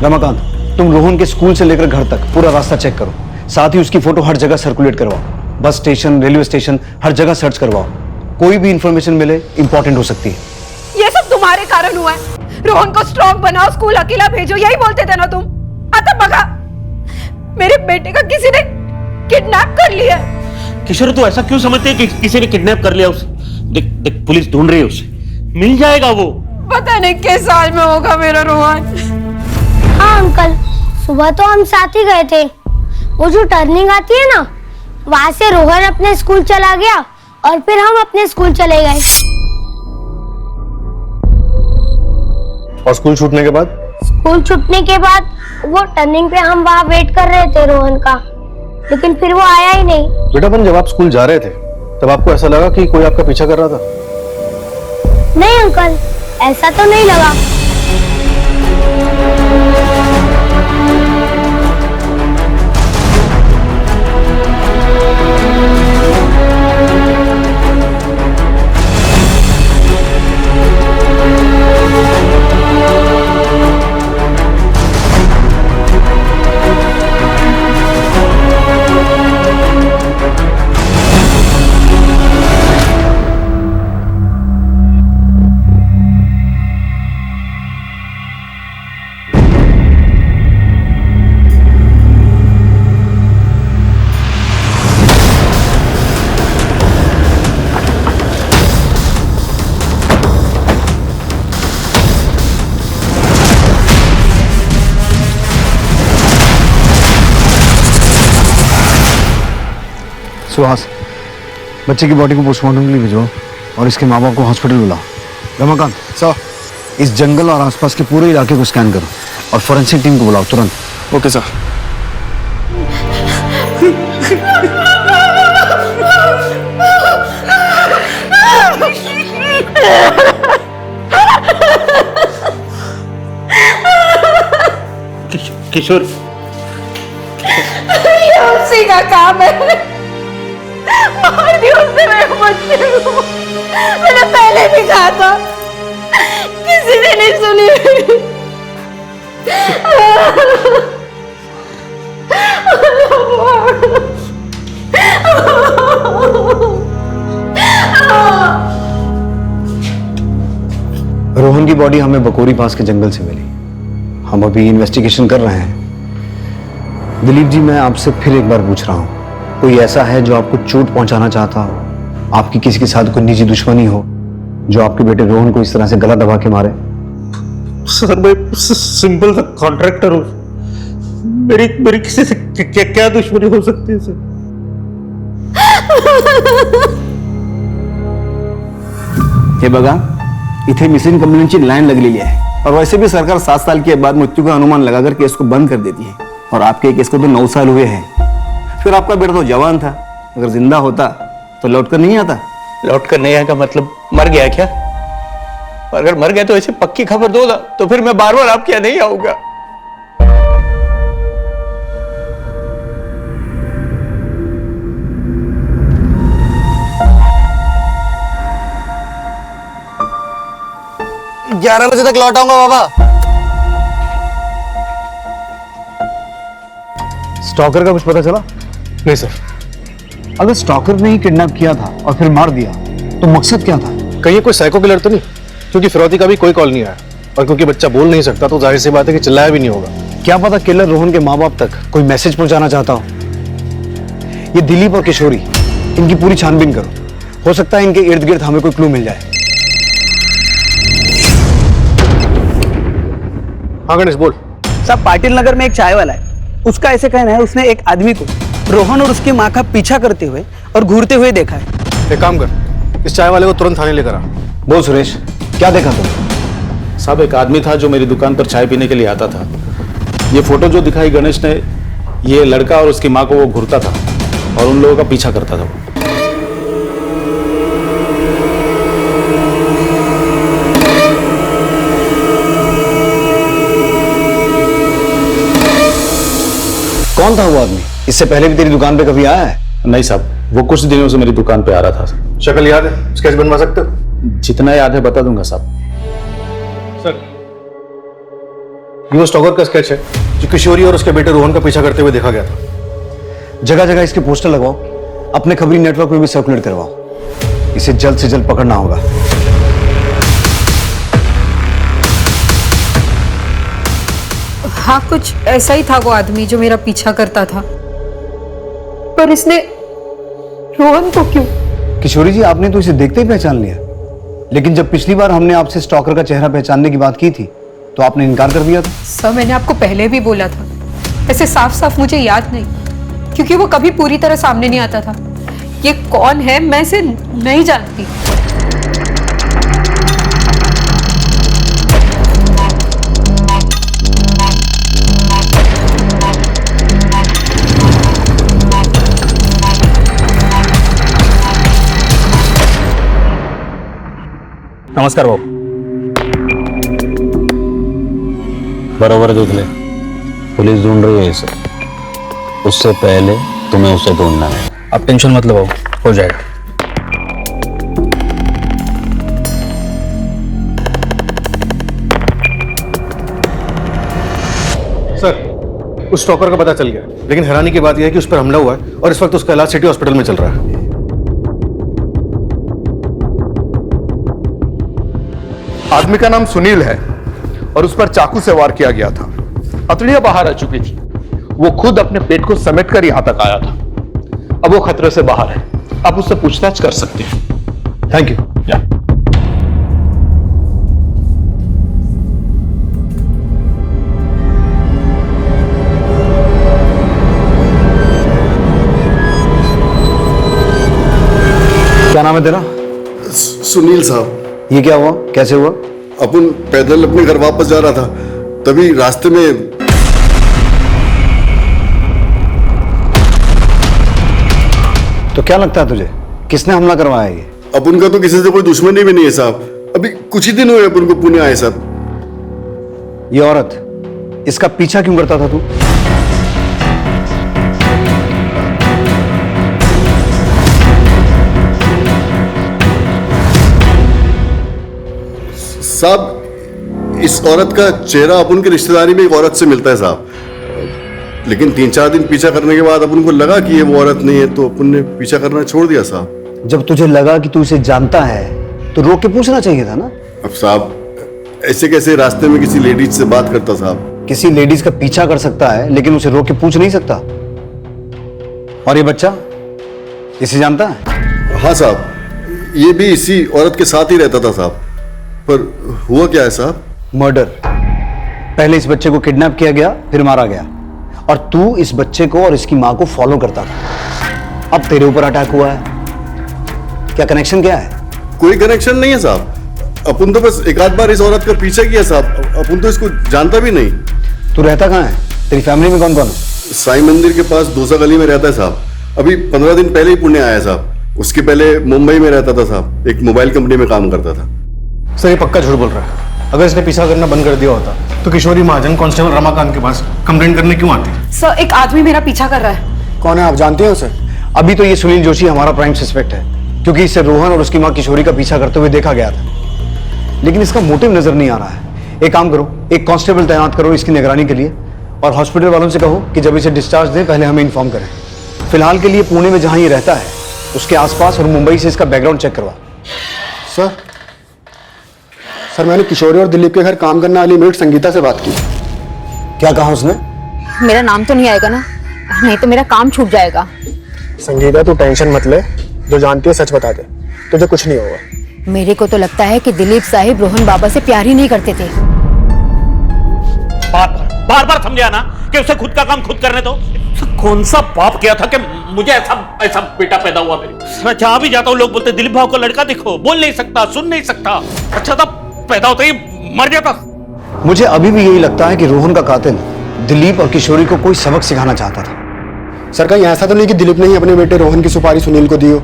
रमाकांत, तुम रोहन के स्कूल से लेकर घर तक पूरा रास्ता चेक करो, साथ ही उसकी फोटो हर जगह सर्कुलेट करवाओ। बस स्टेशन, रेलवे स्टेशन, हर जगह सर्च करवाओ। कोई भी इंफॉर्मेशन मिले इंपॉर्टेंट हो सकती है। ये सब तुम्हारे कारण हुआ है। रोहन को स्ट्रॉन्ग बनाओ, स्कूल अकेला भेजो, यही बोलते थे ना तुम। आता बगा, मेरे बेटे का किसी ने किडनैप कर लिया। किशोर, तू ऐसा क्यों समझती है कि किसी ने किडनैप कर लिया उसे? देख देख, पुलिस ढूंढ रही है उसे, मिल जाएगा वो। पता नहीं किस साल में होगा मेरा रोहन। हाँ अंकल, सुबह तो हम साथ ही गए थे। वो जो टर्निंग आती है ना, वहां से रोहन अपने स्कूल चला गया और फिर हम अपने स्कूल चले गए। और स्कूल छूटने के बाद? स्कूल छूटने के बाद वो टर्निंग पे हम वहाँ वेट कर रहे थे रोहन का, लेकिन फिर वो आया ही नहीं। बेटा, जब आप स्कूल जा रहे थे तब आपको ऐसा लगा कि कोई आपका पीछा कर रहा था? नहीं अंकल, ऐसा तो नहीं लगा। सुहास, बच्चे की बॉडी को पोस्टमार्टम के लिए भिजवाओ और इसके माँ बाप को हॉस्पिटल बुलाओ। रमाकांत सर, इस जंगल और आसपास के पूरे इलाके को स्कैन करो और फोरेंसिक टीम को बुलाओ तुरंत। Okay sir. किशोर, ये उसी का काम है। मार दिया उसने मेरे बच्चे को। मैंने पहले भी कहा था, किसी ने नहीं सुनी। रोहन की बॉडी हमें बकोरी पास के जंगल से मिली। हम अभी इन्वेस्टिगेशन कर रहे हैं। दिलीप जी, मैं आपसे फिर एक बार पूछ रहा हूं, कोई ऐसा है जो आपको चोट पहुंचाना चाहता हो, आपकी किसी के साथ कोई निजी दुश्मनी हो जो आपके बेटे रोहन को इस तरह से गला दबा के मारे? सर मैं सिंपल सा कॉन्ट्रैक्टर हूँ, मेरी किसी से क्या दुश्मनी हो सकती है सर? हे बघा, इथे मिसिंग कंप्लेंटची लाईन लगलेली आहे और वैसे भी सरकार 7 साल के बाद मृत्यु का अनुमान लगाकर केस को बंद कर देती है और आपके केस को तो 9 साल हुए हैं। फिर आपका बेटा तो जवान था, अगर जिंदा होता तो लौट कर नहीं आता। लौट कर नहीं आएगा मतलब मर गया क्या? अगर मर गया तो ऐसे पक्की खबर दो ना, तो फिर मैं बार बार आपके यहाँ नहीं आऊंगा। ग्यारह बजे तक लौट आऊंगा बाबा। स्टॉकर का कुछ पता चला? नहीं सर। अगर स्टॉकर ने ही किडनैप किया था और फिर मार दिया तो मकसद क्या था? कहीं कोई साइको किलर तो नहीं? क्योंकि फिरौती का भी कोई कॉल नहीं आया और क्योंकि बच्चा बोल नहीं सकता तो जाहिर सी बात है कि चिल्लाया भी नहीं होगा। क्या पता किलर रोहन के माँ बाप तक कोई मैसेज पहुंचाना चाहता हो। ये दिलीप और किशोरी, इनकी पूरी छानबीन करो, हो सकता है इनके इर्द गिर्द हमें कोई क्लू मिल जाए। हाँ गणेश बोल। साहब, पाटिल नगर में एक चाय वाला है, उसका ऐसे कहना है उसने एक आदमी को रोहन और उसकी माँ का पीछा करते हुए और घूरते हुए देखा है। एक काम कर, इस चाय वाले को तुरंत थाने लेकर आ। बोल सुरेश, क्या देखा तुम? साहब एक आदमी था जो मेरी दुकान पर चाय पीने के लिए आता था। ये फोटो जो दिखाई गणेश ने, ये लड़का और उसकी माँ को वो घूरता था और उन लोगों का पीछा करता था। कौन था वो आदमी? इससे पहले भी तेरी दुकान पे कभी आया है? नहीं साहब, वो कुछ दिनों से मेरी दुकान पे आ रहा था। शक्ल याद है? स्केच बनवा सकते हो? जितना याद है बता दूंगा साहब। सर, ये वो स्टॉकर का स्केच है जो किशोरी और उसके बेटे रोहन का पीछा करते हुए देखा गया था। जगह जगह इसके पोस्टर लगवाओ, अपने खबरी नेटवर्क में भी सर्कुलेट करवाओ। इसे जल्द से जल्द पकड़ना होगा। हाँ, कुछ ऐसा ही था वो आदमी जो मेरा पीछा करता था, पर इसने रोहन को क्यों? किशोरी जी, आपने तो इसे देखते ही पहचान लिया, लेकिन जब पिछली बार हमने आपसे स्टॉकर का चेहरा पहचानने की बात की थी तो आपने इनकार कर दिया था। सर, मैंने आपको पहले भी बोला था, ऐसे साफ साफ मुझे याद नहीं, क्योंकि वो कभी पूरी तरह सामने नहीं आता था। ये कौन है मैं इसे नहीं जानती। नमस्कार बाबू। बरोबर देख ले, पुलिस ढूंढ रही है इसे, उससे पहले तुम्हें उसे ढूंढना है। आप टेंशन मत लो बाबू, हो जाएगा। सर, उस स्टॉकर का पता चल गया, लेकिन हैरानी की बात यह है कि उस पर हमला हुआ है और इस वक्त उसका इलाज सिटी हॉस्पिटल में चल रहा है। आदमी का नाम सुनील है और उस पर चाकू से वार किया गया था। हथेलियां बाहर आ चुकी थी। वो खुद अपने पेट को समेटकर यहां तक आया था। अब वो खतरे से बाहर है, आप उससे पूछताछ कर सकते हैं। Thank you. क्या नाम है तेरा? सुनील साहब। ये क्या हुआ, कैसे हुआ? अपन पैदल अपने घर वापस जा रहा था, तभी रास्ते में तो क्या लगता है तुझे, किसने हमला करवाया ये? अपन का तो किसी से कोई दुश्मनी भी नहीं है साहब। अभी कुछ ही दिन हुए अपन को पुणे आए साहब। ये औरत, इसका पीछा क्यों करता था तू? साहब, इस औरत का चेहरा अपन की रिश्तेदारी में एक औरत से मिलता है साहब, लेकिन 3-4 दिन पीछा करने के बाद अपन को लगा कि ये वो औरत नहीं है, तो अपन ने पीछा करना छोड़ दिया साहब। जब तुझे लगा कि तू इसे जानता है तो रोक के पूछना चाहिए था ना। अब साहब ऐसे कैसे रास्ते में किसी लेडीज से बात करता साहब? किसी लेडीज का पीछा कर सकता है लेकिन उसे रोक के पूछ नहीं सकता। और ये बच्चा इसे जानता है? हाँ साहब, ये भी इसी औरत के साथ ही रहता था साहब। पर हुआ क्या है साहब? मर्डर। पहले इस बच्चे को किडनैप किया गया, फिर मारा गया, और तू इस बच्चे को और इसकी मां को फॉलो करता था। अब तेरे ऊपर अटैक हुआ है। क्या कनेक्शन क्या है? कोई कनेक्शन नहीं है साहब। अपन तो बस एक आध बार इस औरत का पीछा किया साहब, अपन तो इसको जानता भी नहीं। तू रहता कहाँ है? तेरी फैमिली में कौन कौन है? साईं मंदिर के पास दोसा गली में रहता है साहब। अभी 15 दिन पहले ही पुणे आया साहब। उसके पहले मुंबई में रहता था साहब, एक मोबाइल कंपनी में काम करता था। सर ये पक्का झूठ बोल रहा है। अगर इसने पीछा करना बंद कर दिया होता तो किशोरी महाजन कांस्टेबल रमाकांत के पास कंप्लेंट करने क्यों आती? सर एक आदमी मेरा पीछा कर रहा है। कौन है, आप जानते हैं उसे? अभी तो ये सुनील जोशी हमारा प्राइम सस्पेक्ट है, क्योंकि इसे रोहन और उसकी मां किशोरी का पीछा करते हुए देखा गया था, लेकिन इसका मोटिव नजर नहीं आ रहा है। एक काम करो, एक कांस्टेबल तैनात करो इसकी निगरानी के लिए, और हॉस्पिटल वालों से कहो कि जब इसे डिस्चार्ज दें पहले हमें इन्फॉर्म करें। फिलहाल के लिए पुणे में जहां ये रहता है उसके आसपास और मुंबई से इसका बैकग्राउंड चेक करवा। सर मैंने किशोरी और दिलीप के घर काम करने वाली मेट संगीता से बात की। क्या कहा उसने? मेरा नाम तो नहीं आएगा ना, नहीं तो मेरा काम छूट जाएगा। संगीता तू टेंशन मत ले, जो जानती है सच बता दे, तुझे कुछ नहीं होगा। मेरे को तो लगता है कि दिलीप साहिब रोहन बाबा से प्यार ही नहीं करते थे। बार बार समझा ना कि उसे खुद का काम खुद करने दो। कौन सा पाप किया था कि मुझे ऐसा बेटा पैदा हुआ मेरे? मैं जहां भी जाता हूँ लोग बोलते दिलीप भाव को लड़का देखो, बोल नहीं सकता, सुन नहीं सकता। अच्छा था पैदा होते ही मर जाता। मुझे अभी भी यही लगता है कि रोहन का कातिल दिलीप और किशोरी को कोई सबक सिखाना चाहता था। सर कहीं ऐसा तो नहीं कि दिलीप ने ही अपने बेटे रोहन की सुपारी सुनील को दी हो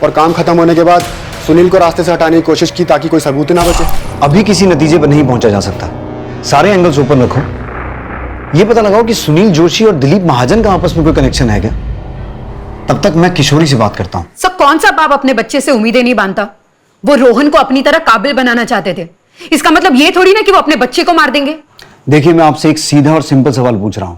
और काम खत्म होने के बाद सुनील को रास्ते से हटाने की कोशिश की ताकि कोई सबूत ना बचे? अभी किसी नतीजे पर नहीं पहुंचा जा सकता, सारे एंगल्स ओपन रखो। यह पता लगाओ कि सुनील जोशी और दिलीप महाजन का आपस में कोई कनेक्शन है क्या। तब तक मैं किशोरी से बात करता हूं। सब कौन सा बाप अपने बच्चे से उम्मीदें नहीं बांधता? वो रोहन को अपनी तरह काबिल बनाना चाहते थे, इसका मतलब ये थोड़ी ना कि वो अपने बच्चे को मार देंगे। देखिए मैं आपसे एक सीधा और सिंपल सवाल पूछ रहा हूं,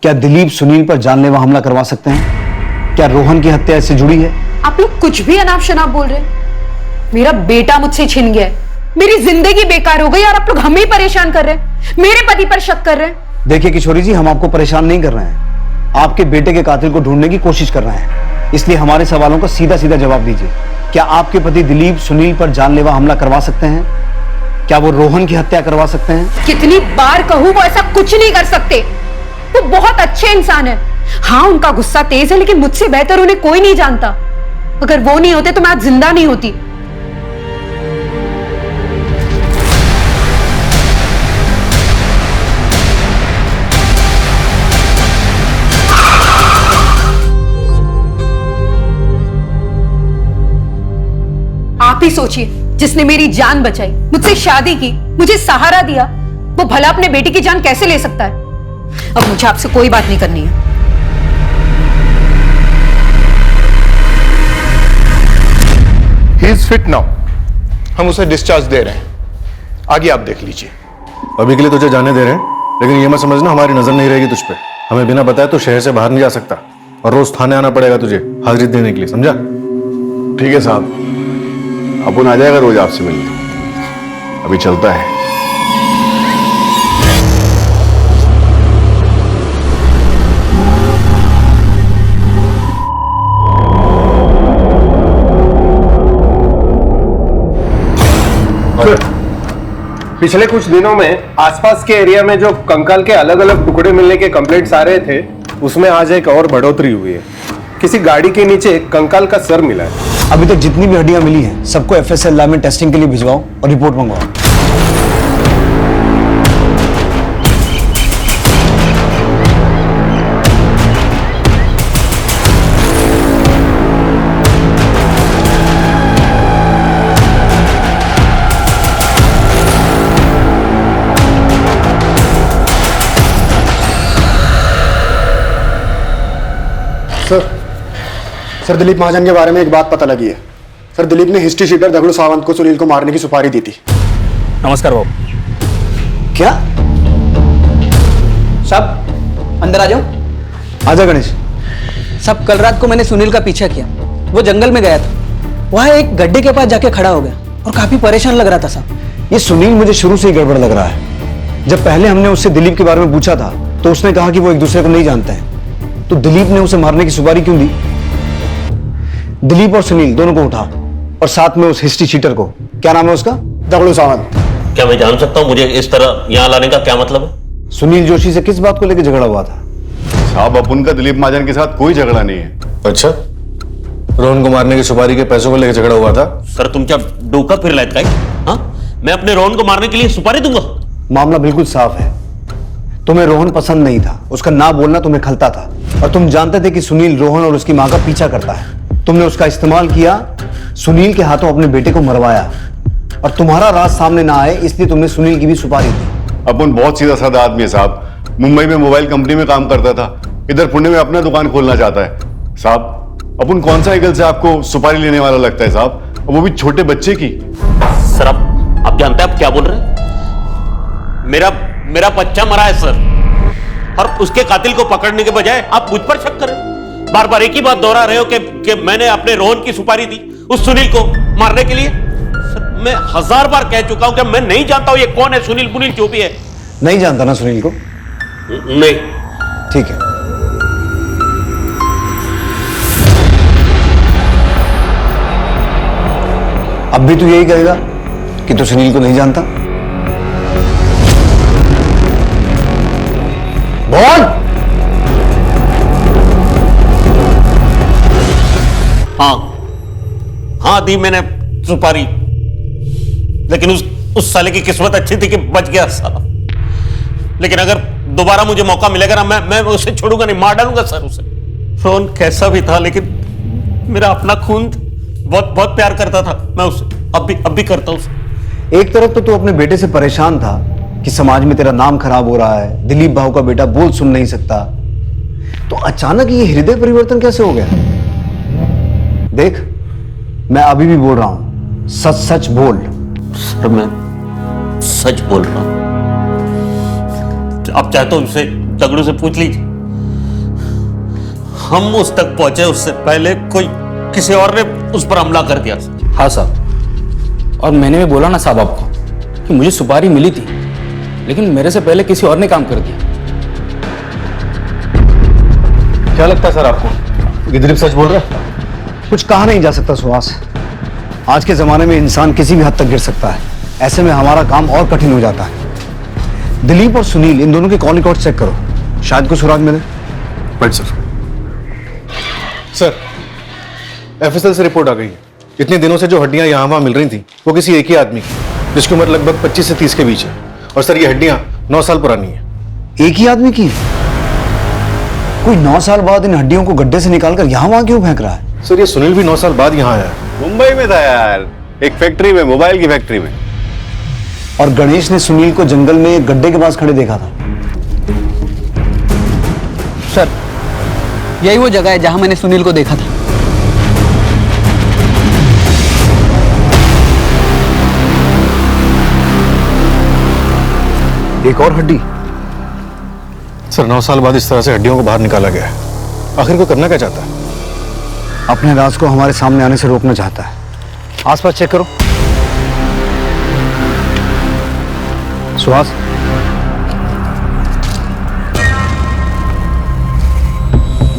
क्या दिलीप सुनील पर जानलेवा हमला करवा सकते हैं? क्या रोहन की हत्या इससे जुड़ी है? आप लोग कुछ भी अनाप शनाप बोल रहे हैं। मेरा बेटा मुझसे छिन गया है, मेरी जिंदगी बेकार हो गई और आप लोग हमें ही परेशान कर रहे हैं, मेरे पति पर शक कर रहे हैं। देखिए किशोरी जी, हम आपको परेशान नहीं कर रहे हैं, आपके बेटे के कातिल को ढूंढने की कोशिश कर रहे हैं, इसलिए हमारे सवालों का सीधा सीधा जवाब दीजिए। क्या आपके पति दिलीप सुनील पर जानलेवा हमला करवा सकते हैं? क्या वो रोहन की हत्या करवा सकते हैं? कितनी बार कहूं, वो ऐसा कुछ नहीं कर सकते। वो बहुत अच्छे इंसान है। हाँ उनका गुस्सा तेज है, लेकिन मुझसे बेहतर उन्हें कोई नहीं जानता। अगर वो नहीं होते तो मैं आज जिंदा नहीं होती। आप ही सोचिए, जिसने मेरी जान बचाई, मुझसे शादी की, मुझे सहारा दिया, वो भला अपने बेटी की जान कैसे ले सकता है? अब मुझे आपसे कोई बात नहीं करनी है। ही इज फिट नाउ, हम उसे डिस्चार्ज दे रहे हैं, आगे आप देख लीजिए। अभी के लिए तुझे जाने दे रहे हैं, लेकिन ये मत समझना हमारी नजर नहीं रहेगी तुझ पे। हमें बिना बताए तो शहर से बाहर नहीं जा सकता, और रोज थाने आना पड़ेगा तुझे हाजिरी देने के लिए, समझा? ठीक है साहब, अपन आ जाएगा रोज आपसे मिलने। अभी चलता है। पिछले कुछ दिनों में आसपास के एरिया में जो कंकाल के अलग अलग टुकड़े मिलने के कंप्लेंट्स आ रहे थे, उसमें आज एक और बढ़ोतरी हुई है। किसी गाड़ी के नीचे कंकाल का सर मिला है। अभी तक जितनी भी हड्डियां मिली हैं सबको एफएसएल लैब में टेस्टिंग के लिए भिजवाओ और रिपोर्ट मंगवाओ। सर दिलीप महाजन के बारे में एक बात पता लगी है। सर दिलीप ने हिस्ट्री शीटर दगड़ू सावंत को सुनील को मारने की सुपारी दी थी। नमस्कार बाबू। क्या? साहब अंदर आ जाओ। आजा गणेश। साहब कल रात को मैंने सुनील का पीछा किया, वो जंगल में गया था, वहां एक गड्ढे के पास जाके खड़ा हो गया और काफी परेशान लग रहा था साहब। ये सुनील मुझे शुरू से ही गड़बड़ लग रहा है। जब पहले हमने उससे दिलीप के बारे में पूछा था तो उसने कहा कि वो एक दूसरे को नहीं जानते हैं, तो दिलीप ने उसे मारने की सुपारी क्यों दी? दिलीप और सुनील दोनों को उठा और साथ में उस हिस्ट्री चीटर को, क्या नाम है उसका? दगड़ू सावंत। क्या मैं जान सकता हूं मुझे इस तरह यहां लाने का क्या मतलब है? सुनील जोशी से किस बात को लेकर झगड़ा हुआ था? साहब अपन का दिलीप महाजन के साथ कोई झगड़ा नहीं है। अच्छा, रोहन को मारने की सुपारी के पैसों को लेकर झगड़ा हुआ था? सर तुम क्या डोका फिर लायत का? हाँ, मैं अपने रोहन को मारने के लिए सुपारी दूंगा? मामला बिल्कुल साफ है। तुम्हें रोहन पसंद नहीं था, उसका ना बोलना तुम्हें खलता था और तुम जानते थे कि सुनील रोहन और उसकी मां का पीछा करता है। तुमने उसका इस्तेमाल किया, सुनील के हाथों अपने बेटे को मरवाया और तुम्हारा राज सामने ना आए इसलिए तुमने सुनील की भी सुपारी दी। अपन बहुत सीधा साधा आदमी है साहब। मुंबई में मोबाइल कंपनी में काम करता था, इधर पुणे में अपना दुकान खोलना चाहता है। साहब अपन कौन सा एंगल से आपको सुपारी लेने वाला लगता है साहब, वो भी छोटे बच्चे की। सर आप जानते हैं आप क्या बोल रहे हैं? मेरा बच्चा मरा है सर, और उसके कातिल को पकड़ने के बजाय आप मुझ पर शक करें। बार बार एक ही बात दोहरा रहे हो कि मैंने अपने रोहन की सुपारी दी उस सुनील को मारने के लिए। सर मैं 1000 बार कह चुका हूं कि मैं नहीं जानता हूं ये कौन है, सुनील मुनील जो भी है। नहीं जानता ना सुनील को? नहीं। ठीक है, अब भी तू यही कहेगा कि तू सुनील को नहीं जानता? बोल। हाँ दी मैंने सुपारी, लेकिन उस साले की किस्मत अच्छी थी कि बच गया साला। लेकिन अगर दोबारा मुझे मौका मिलेगा ना, मैं उसे छोड़ूंगा नहीं, मार डालूंगा सर उसे। रोहन कैसा भी था लेकिन मेरा अपना खून, बहुत बहुत प्यार करता था मैं उससे, अब भी करता उसे। एक तरफ तो तू अपने बेटे से परेशान था कि समाज में तेरा नाम खराब हो रहा है, दिलीप भाऊ का बेटा बोल सुन नहीं सकता, तो अचानक ये हृदय परिवर्तन कैसे हो गया? देख मैं अभी भी बोल रहा हूं, सच सच बोल। सर मैं सच बोल रहा हूं, आप चाहे तो उसे दगड़ू से पूछ लीजिए। हम उस तक पहुंचे उससे पहले कोई किसी और ने उस पर हमला कर दिया। हाँ साहब, और मैंने भी बोला ना साहब आपको कि मुझे सुपारी मिली थी, लेकिन मेरे से पहले किसी और ने काम कर दिया। क्या लगता है सर आपको कि दिलीप सच बोल रहा है? कुछ कहा नहीं जा सकता सुहास, आज के जमाने में इंसान किसी भी हद तक गिर सकता है, ऐसे में हमारा काम और कठिन हो जाता है। दिलीप और सुनील इन दोनों के कॉल रिकॉर्ड चेक करो, शायद कुछ सुराग मिले। Right sir. सर एफएसएल से रिपोर्ट आ गई है, इतने दिनों से जो हड्डियां यहाँ वहां मिल रही थी वो किसी एक ही आदमी की, जिसकी उम्र लगभग 25 से 30 के बीच है, और सर ये हड्डियां 9 साल पुरानी है। एक ही आदमी की? कोई 9 साल बाद इन हड्डियों को गड्ढे से निकालकर यहाँ वहां क्यों फेंक रहा है? सर ये सुनील भी 9 साल बाद यहाँ आया है। मुंबई में था यार, एक फैक्ट्री में, मोबाइल की फैक्ट्री में। और गणेश ने सुनील को जंगल में एक गड्ढे के पास खड़े देखा था। सर यही वो जगह है जहां मैंने सुनील को देखा था। एक और हड्डी? सर 9 साल बाद इस तरह से हड्डियों को बाहर निकाला गया है, आखिर को करना क्या चाहता है? अपने राज को हमारे सामने आने से रोकना चाहता है। आसपास चेक करो। सुहास,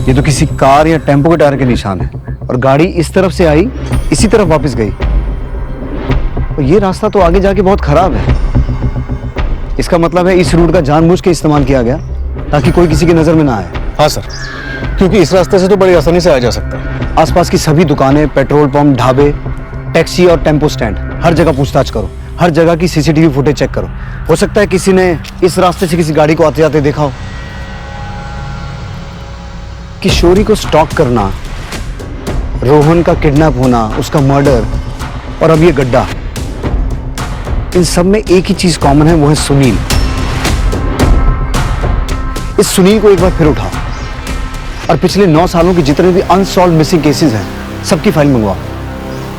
ये तो किसी कार या टेम्पो के टायर के निशान है, और गाड़ी इस तरफ से आई, इसी तरफ वापस गई, और ये रास्ता तो आगे जाके बहुत खराब है। इसका मतलब है इस रूट का जानबूझ के इस्तेमाल किया गया ताकि कोई किसी की नजर में ना आए। हाँ सर, क्योंकि इस रास्ते से तो बड़ी आसानी से आ जा सकता है। आसपास की सभी दुकानें, पेट्रोल पंप, ढाबे, टैक्सी और टेम्पो स्टैंड, हर जगह पूछताछ करो। हर जगह की सीसीटीवी फुटेज चेक करो। हो सकता है किसी ने इस रास्ते से किसी गाड़ी को आते जाते देखा हो। किशोरी को स्टॉक करना, रोहन का किडनैप होना, उसका मर्डर और अब ये गड्ढा, इन सब में एक ही चीज कॉमन है, वो है सुनील। इस सुनील को एक बार फिर उठाओ और पिछले 9 सालों के जितने भी अनसॉल्व मिसिंग केसेस हैं, सबकी फाइल मंगवाओ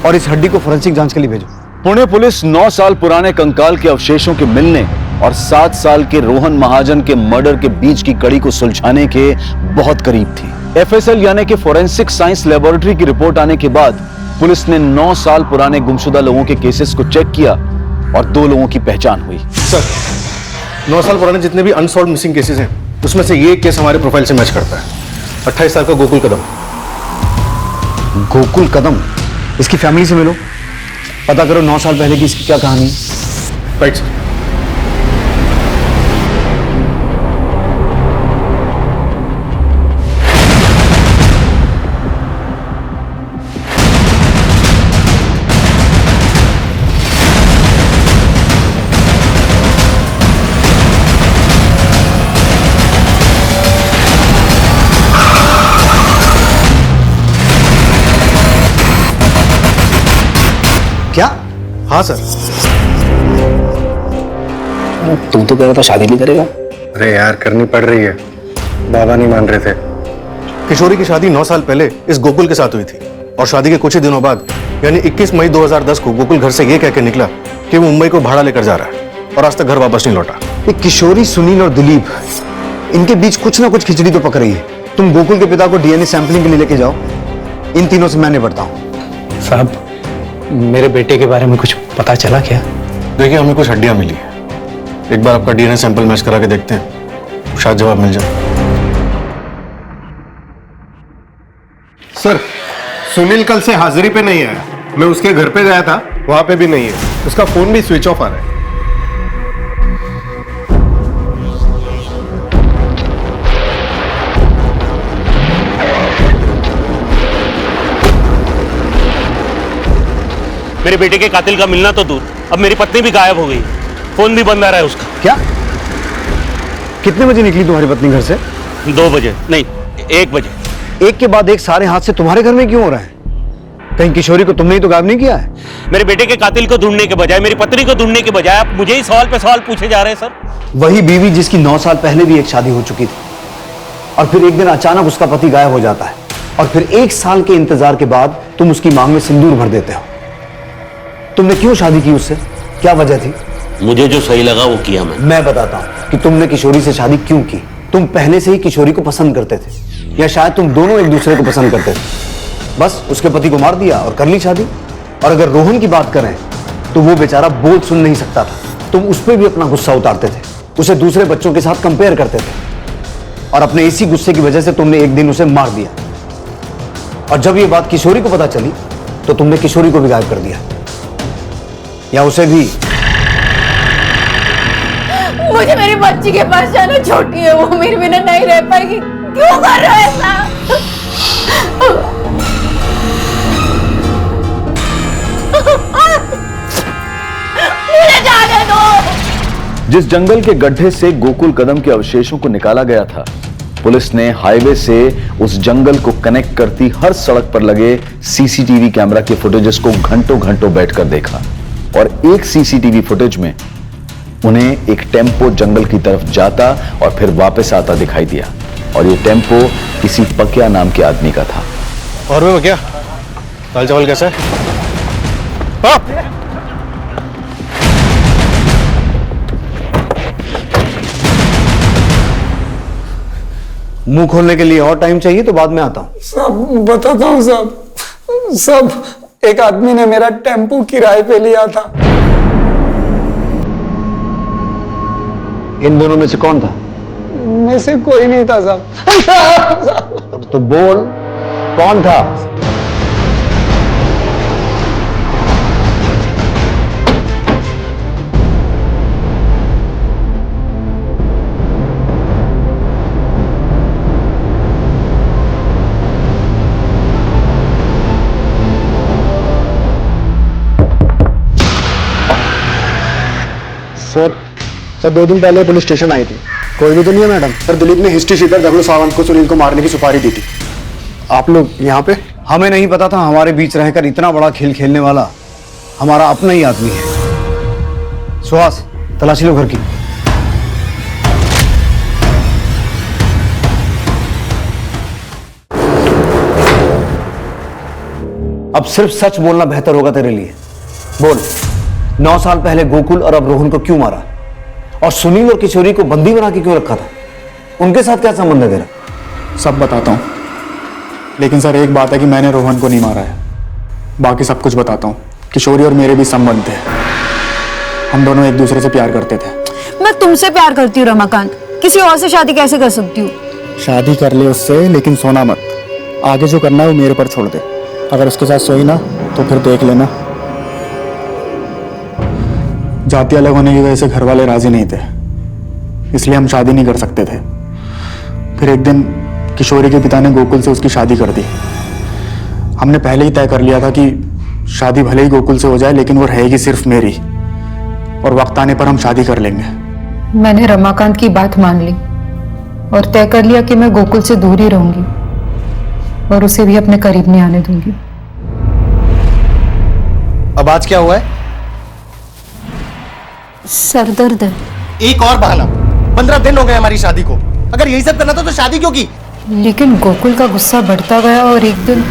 और इस हड्डी को फोरेंसिक जांच के लिए भेजो। पुणे पुलिस 9 साल पुराने कंकाल के अवशेषों के मिलने और 7 साल के रोहन महाजन के मर्डर के बीच की कड़ी को सुलझाने के बहुत करीब थी। एफएसएल यानी कि फोरेंसिक साइंस लेबोरेटरी की रिपोर्ट आने के बाद पुलिस ने 9 साल पुराने गुमशुदा लोगों के केसेस को चेक किया और 2 लोगों की पहचान हुई। सर, 9 साल पुराने जितने भी अनसॉल्व मिसिंग केसेस हैं, उसमें से ये केस हमारे प्रोफाइल से मैच करता है। 28 साल का गोकुल कदम। गोकुल कदम, इसकी फैमिली से मिलो, पता करो 9 साल पहले की इसकी क्या कहानी। Right sir. क्या? हाँ सर। तुम तो कह रहा था शादी नहीं करेगा। अरे यार, करनी पड़ रही है, बाबा नहीं मान रहे थे। किशोरी की शादी 9 साल पहले इस गोकुल के साथ हुई थी और शादी के कुछ ही दिनों बाद यानी 21 मई 2010 को गोकुल घर से ये कह के निकला कि वो मुंबई को भाड़ा लेकर जा रहा है और आज तक घर वापस नहीं लौटा। ये किशोरी, सुनील और दिलीप, इनके बीच कुछ ना कुछ खिचड़ी तो पक रही है। तुम गोकुल के पिता को डीएनए सैंपलिंग के लिए लेके जाओ, इन तीनों से मैं निपटता हूँ। साहब, मेरे बेटे के बारे में कुछ पता चला क्या? देखिए, हमें कुछ हड्डियां मिली है, एक बार आपका डीएनए सैंपल मैच करा के देखते हैं, शायद जवाब मिल जाए। सर, सुनील कल से हाजिरी पे नहीं आया। मैं उसके घर पे गया था, वहां पे भी नहीं है। उसका फोन भी स्विच ऑफ आ रहा है। मेरे बेटे के कातिल का मिलना तो दूर, अब मेरी पत्नी भी गायब हो गई, फोन भी बंद आ रहा है उसका। क्या? कितने बजे निकली तुम्हारी पत्नी घर से? 2 बजे नहीं, 1 बजे। एक के बाद एक सारे हादसे तुम्हारे घर में क्यों हो रहे हैं? कहीं किशोरी को तुमने ही तो गायब नहीं किया है? मेरे बेटे के कातिल को ढूंढने के बजाय, मेरी पत्नी को ढूंढने के बजाय आप मुझे ही सवाल पे सवाल पूछे जा रहे हैं सर। वही बीवी जिसकी 9 साल पहले भी एक शादी हो चुकी थी और फिर एक दिन अचानक उसका पति गायब हो जाता है और फिर 1 साल के इंतजार के बाद तुम उसकी मांग में सिंदूर भर देते हो। तुमने क्यों शादी की उससे? क्या वजह थी? मुझे जो सही लगा वो किया मैं बताता हूं कि तुमने किशोरी से शादी क्यों की। तुम पहले से ही किशोरी को पसंद करते थे या शायद तुम दोनों एक दूसरे को पसंद करते थे। बस उसके पति को मार दिया और कर ली शादी। और अगर रोहन की बात करें तो वो बेचारा बोल सुन नहीं सकता था। तुम उस पर भी अपना गुस्सा उतारते थे, उसे दूसरे बच्चों के साथ कंपेयर करते थे और अपने इसी गुस्से की वजह से तुमने एक दिन उसे मार दिया। और जब ये बात किशोरी को पता चली तो तुमने किशोरी को भी गायब कर दिया, या उसे भी। मुझे मेरी बच्ची के पास जाना, छोटी है वो, मेरे बिना नहीं रह पाएगी। क्यों कर रहे हो ऐसा? मुझे जाने दो। जिस जंगल के गड्ढे से गोकुल कदम के अवशेषों को निकाला गया था, पुलिस ने हाईवे से उस जंगल को कनेक्ट करती हर सड़क पर लगे सीसीटीवी कैमरा के फुटेजेस को घंटों घंटों बैठकर देखा और एक सीसीटीवी फुटेज में उन्हें एक टेम्पो जंगल की तरफ जाता और फिर वापस आता दिखाई दिया और ये टेम्पो किसी पकिया नाम के आदमी का था। और मैं क्या, दाल चावल कैसा है? मुंह खोलने के लिए और टाइम चाहिए तो बाद में आता हूं। सब बताता हूँ साहब। सब एक आदमी ने मेरा टेम्पो किराए पे लिया था। इन दोनों में से कौन था? में से कोई नहीं था साहब। तो बोल, कौन था? सर 2 दिन पहले पुलिस स्टेशन आई थी। कोई भी तो नहीं है मैडम। सर दिलीप ने हिस्ट्री शीटर दगड़ू सावंत को सुनील को मारने की सुपारी दी थी। आप लोग यहाँ पे? हमें नहीं पता था हमारे बीच रहकर इतना बड़ा खेल खेलने वाला हमारा अपना ही आदमी है। सुहास, तलाशी लो घर की। अब सिर्फ सच बोलना बेहतर होगा तेरे लिए। बोल, 9 साल पहले गोकुल और अब रोहन को क्यों मारा, और सुनील और किशोरी को बंदी बना के क्यों रखा था? उनके साथ क्या संबंध है तेरा? सब बताता हूँ, लेकिन सर एक बात है कि मैंने रोहन को नहीं मारा है। बाकी सब कुछ बताता हूँ। किशोरी और मेरे भी संबंध थे। हम दोनों एक दूसरे से प्यार करते थे। मैं तुमसे प्यार करती हूँ रमाकांत, किसी और से शादी कैसे कर सकती हूँ? शादी कर ले उससे, लेकिन सोना मत। आगे जो करना है वो मेरे पर छोड़ दे। अगर उसके साथ सोई ना तो फिर देख लेना। जाति अलग होने की वजह से घर वाले राजी नहीं थे, इसलिए हम शादी नहीं कर सकते थे। फिर एक दिन किशोरी के पिता ने गोकुल से उसकी शादी कर दी। हमने पहले ही तय कर लिया था कि शादी भले ही गोकुल से हो जाए, लेकिन वो रहेगी सिर्फ मेरी, और वक्त आने पर हम शादी कर लेंगे। मैंने रमाकांत की बात मान ली और तय कर लिया कि मैं गोकुल से दूर ही रहूंगी और उसे भी अपने करीब नहीं आने दूंगी। अब आज क्या हुआ है? सर दर्द है। एक और बहाना। 15 दिन हो गए हमारी शादी को। अगर यही सब करना था तो शादी क्यों की? लेकिन गोकुल का गुस्सा बढ़ता गया और एक दिन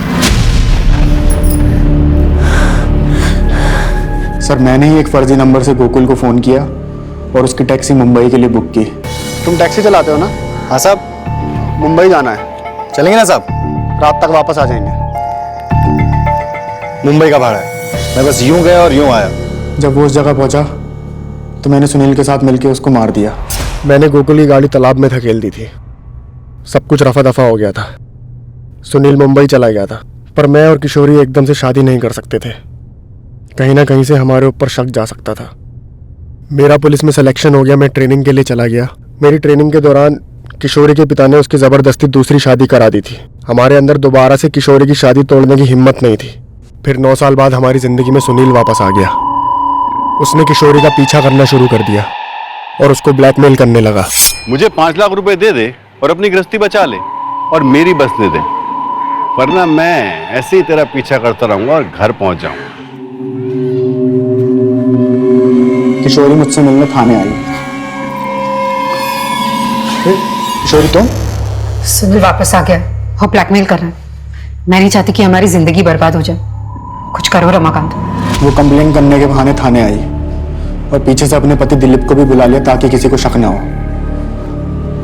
सर मैंने ही एक फर्जी नंबर से गोकुल को फोन किया और उसकी टैक्सी मुंबई के लिए बुक की। तुम टैक्सी चलाते हो ना? हाँ साहब, मुंबई जाना है। चलेंगे ना साहब? रात तक वापस आ जाएंगे। मुंबई का भाड़ा है। मैं बस यूं गया और यूं आया। जब वो उस जगह पहुंचा तो मैंने सुनील के साथ मिलकर उसको मार दिया। मैंने गोकुल की गाड़ी तालाब में धकेल दी थी। सब कुछ रफा दफा हो गया था। सुनील मुंबई चला गया था, पर मैं और किशोरी एकदम से शादी नहीं कर सकते थे। कहीं ना कहीं से हमारे ऊपर शक जा सकता था। मेरा पुलिस में सिलेक्शन हो गया। मैं ट्रेनिंग के लिए चला गया। मेरी ट्रेनिंग के दौरान किशोरी के पिता ने उसकी ज़बरदस्ती दूसरी शादी करा दी थी। हमारे अंदर दोबारा से किशोरी की शादी तोड़ने की हिम्मत नहीं थी। फिर 9 साल बाद हमारी ज़िंदगी में सुनील वापस आ गया। उसने किशोरी का पीछा करना शुरू कर दिया और उसको ब्लैकमेल करने लगा। मुझे 5 लाख रुपए दे दे और अपनी गृहस्थी बचा ले और मेरी बसने दे, वरना मैं ऐसे ही तेरा पीछा करता रहूंगा और घर पहुंच जाऊंगा। किशोरी मुझसे मिलने थाने आई। किशोरी तुम? सुनील वापस आ गया और ब्लैकमेल कर रहा है। मैं नहीं चाहती कि हमारी जिंदगी बर्बाद हो जाए। कुछ करो रमाकांत। वो कंप्लेन करने के बहाने थाने आई और पीछे से अपने पति दिलीप को भी बुला लिया ताकि किसी को शक ना हो।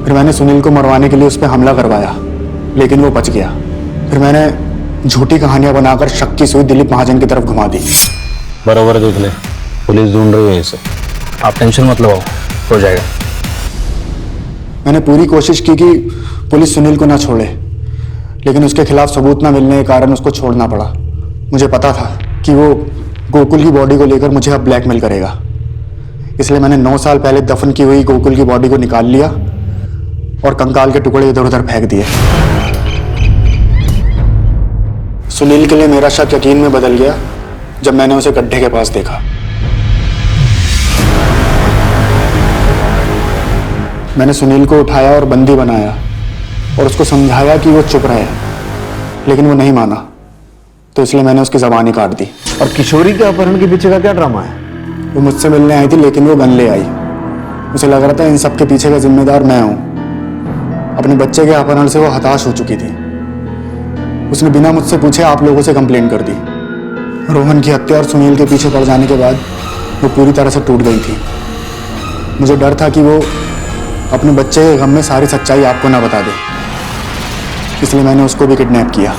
फिर मैंने सुनील को मरवाने के लिए उस पर हमला करवाया, लेकिन वो बच गया। फिर मैंने झूठी कहानियां बनाकर शक की सुई दिलीप महाजन की तरफ घुमा दी। बराबर देख ले, पुलिस ढूंढ रही है इसे। आप टेंशन मत लो, हो जाएगा। मैंने पूरी कोशिश की कि पुलिस सुनील को ना छोड़े, लेकिन उसके खिलाफ सबूत ना मिलने के कारण उसको छोड़ना पड़ा। मुझे पता था कि वो गोकुल की बॉडी को लेकर मुझे अब ब्लैकमेल करेगा, इसलिए मैंने 9 साल पहले दफन की हुई गोकुल की बॉडी को निकाल लिया और कंकाल के टुकड़े इधर उधर फेंक दिए। सुनील के लिए मेरा शक यकीन में बदल गया जब मैंने उसे गड्ढे के पास देखा। मैंने सुनील को उठाया और बंदी बनाया और उसको समझाया कि वो चुप रहे, लेकिन वो नहीं माना, तो इसलिए मैंने उसकी ज़बान ही काट दी। और किशोरी के अपहरण के पीछे का क्या ड्रामा है? वो मुझसे मिलने आई थी, लेकिन वो गन ले आई। उसे लग रहा था इन सब के पीछे का जिम्मेदार मैं हूँ। अपने बच्चे के अपहरण से वो हताश हो चुकी थी। उसने बिना मुझसे पूछे आप लोगों से कंप्लेन कर दी। रोहन की हत्या और सुनील के पीछे पड़ जाने के बाद वो पूरी तरह से टूट गई थी। मुझे डर था कि वो अपने बच्चे के गम में सारी सच्चाई आपको ना बता दे, इसलिए मैंने उसको भी किडनैप किया।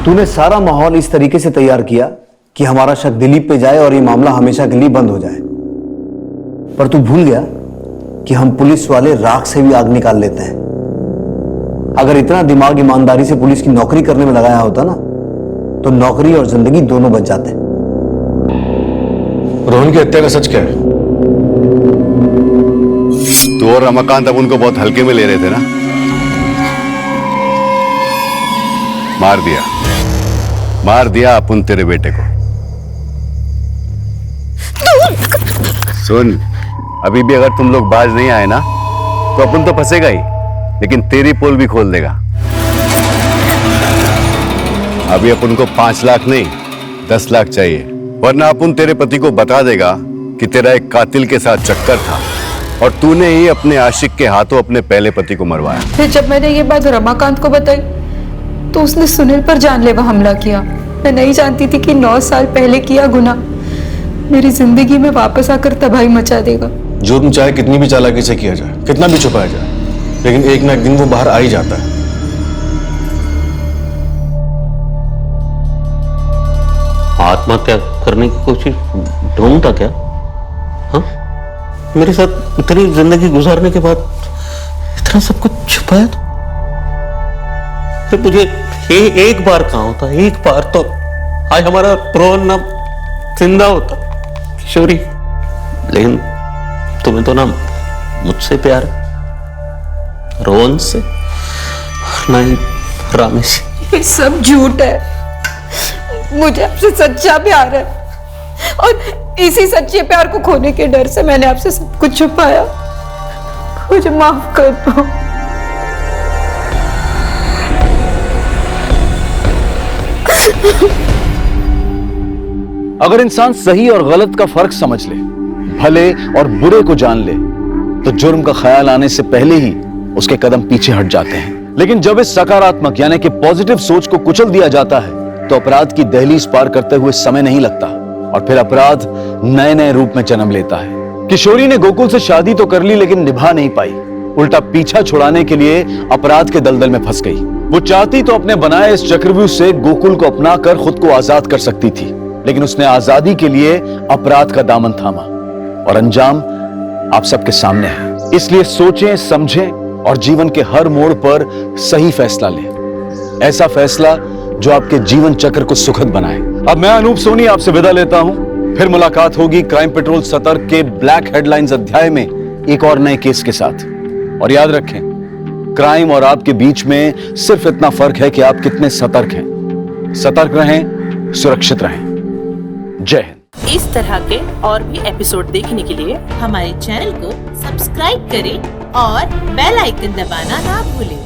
तूने सारा माहौल इस तरीके से तैयार किया कि हमारा शक दिलीप पे जाए और ये मामला हमेशा के लिए बंद हो जाए। पर तू भूल गया कि हम पुलिस वाले राख से भी आग निकाल लेते हैं। अगर इतना दिमाग ईमानदारी से पुलिस की नौकरी करने में लगाया होता ना, तो नौकरी और जिंदगी दोनों बच जाते। रोहन की हत्या का सच क्या है? तू और रमाकांत अब उनको बहुत हल्के में ले रहे थे ना? मार दिया अपन तेरे बेटे को। सुन, अभी भी अगर तुम लोग बाज नहीं आए ना तो अपन तो फंसेगा ही, लेकिन तेरी पोल भी खोल देगा। अभी अपन को 5 लाख नहीं 10 लाख चाहिए, वरना अपन तेरे पति को बता देगा कि तेरा एक कातिल के साथ चक्कर था और तूने ही अपने आशिक के हाथों अपने पहले पति को मरवाया। फिर जब मैंने ये बात रमाकांत को बताई तो उसने सुनील पर जानलेवा हमला किया। मैं नहीं जानती थी कि 9 साल पहले किया गुनाह मेरी जिंदगी में वापस आकर तबाही मचा देगा। जुर्म चाहे कितनी भी चालाकी से किया जाए, कितना भी छुपाया जाए, लेकिन एक ना एक दिन वो बाहर आ ही जाता है। आत्महत्या करने की कोशिश ढूंढता क्या? हाँ, मेरे साथ इतनी जिंदगी गुजारने के बाद इतना सब कुछ छुपाया तो फिर मुझे एक बार कहा होता, एक बार तो आज हमारा रोहन ना जिंदा होता। किशोरी, लेकिन तुम्हें तो ना मुझसे प्यार है, रोहन से, ना ही रामेश से। ये सब झूठ है। मुझे आपसे सच्चा प्यार है और इसी सच्चे प्यार को खोने के डर से मैंने आपसे सब कुछ छुपाया। मुझे माफ कर दो। अगर इंसान सही और गलत का फर्क समझ ले, भले और बुरे को जान ले, तो जुर्म का ख्याल आने से पहले ही उसके कदम पीछे हट जाते हैं। लेकिन जब इस सकारात्मक यानी कि पॉजिटिव सोच को कुचल दिया जाता है तो अपराध की दहलीज पार करते हुए समय नहीं लगता और फिर अपराध नए नए रूप में जन्म लेता है। किशोरी ने गोकुल से शादी तो कर ली लेकिन निभा नहीं पाई, उल्टा पीछा छुड़ाने के लिए अपराध के दलदल में फंस गई। वो चाहती तो अपने बनाए इस चक्रव्यूह से गोकुल को अपना कर खुद को आजाद कर सकती थी, लेकिन उसने आजादी के लिए अपराध का दामन थामा और अंजाम आप सबके सामने है। इसलिए सोचें, समझें और जीवन के हर मोड़ पर सही फैसला लें, ऐसा फैसला जो आपके जीवन चक्र को सुखद बनाए। अब मैं अनूप सोनी आपसे विदा लेता हूं। फिर मुलाकात होगी क्राइम पेट्रोल सतर्क के ब्लैक हेडलाइंस अध्याय में एक और नए केस के साथ। और याद रखें, क्राइम और आपके बीच में सिर्फ इतना फर्क है कि आप कितने सतर्क हैं। सतर्क रहें, सुरक्षित रहें। जय हिंद। इस तरह के और भी एपिसोड देखने के लिए हमारे चैनल को सब्सक्राइब करें और बेल आइकन दबाना ना भूलें।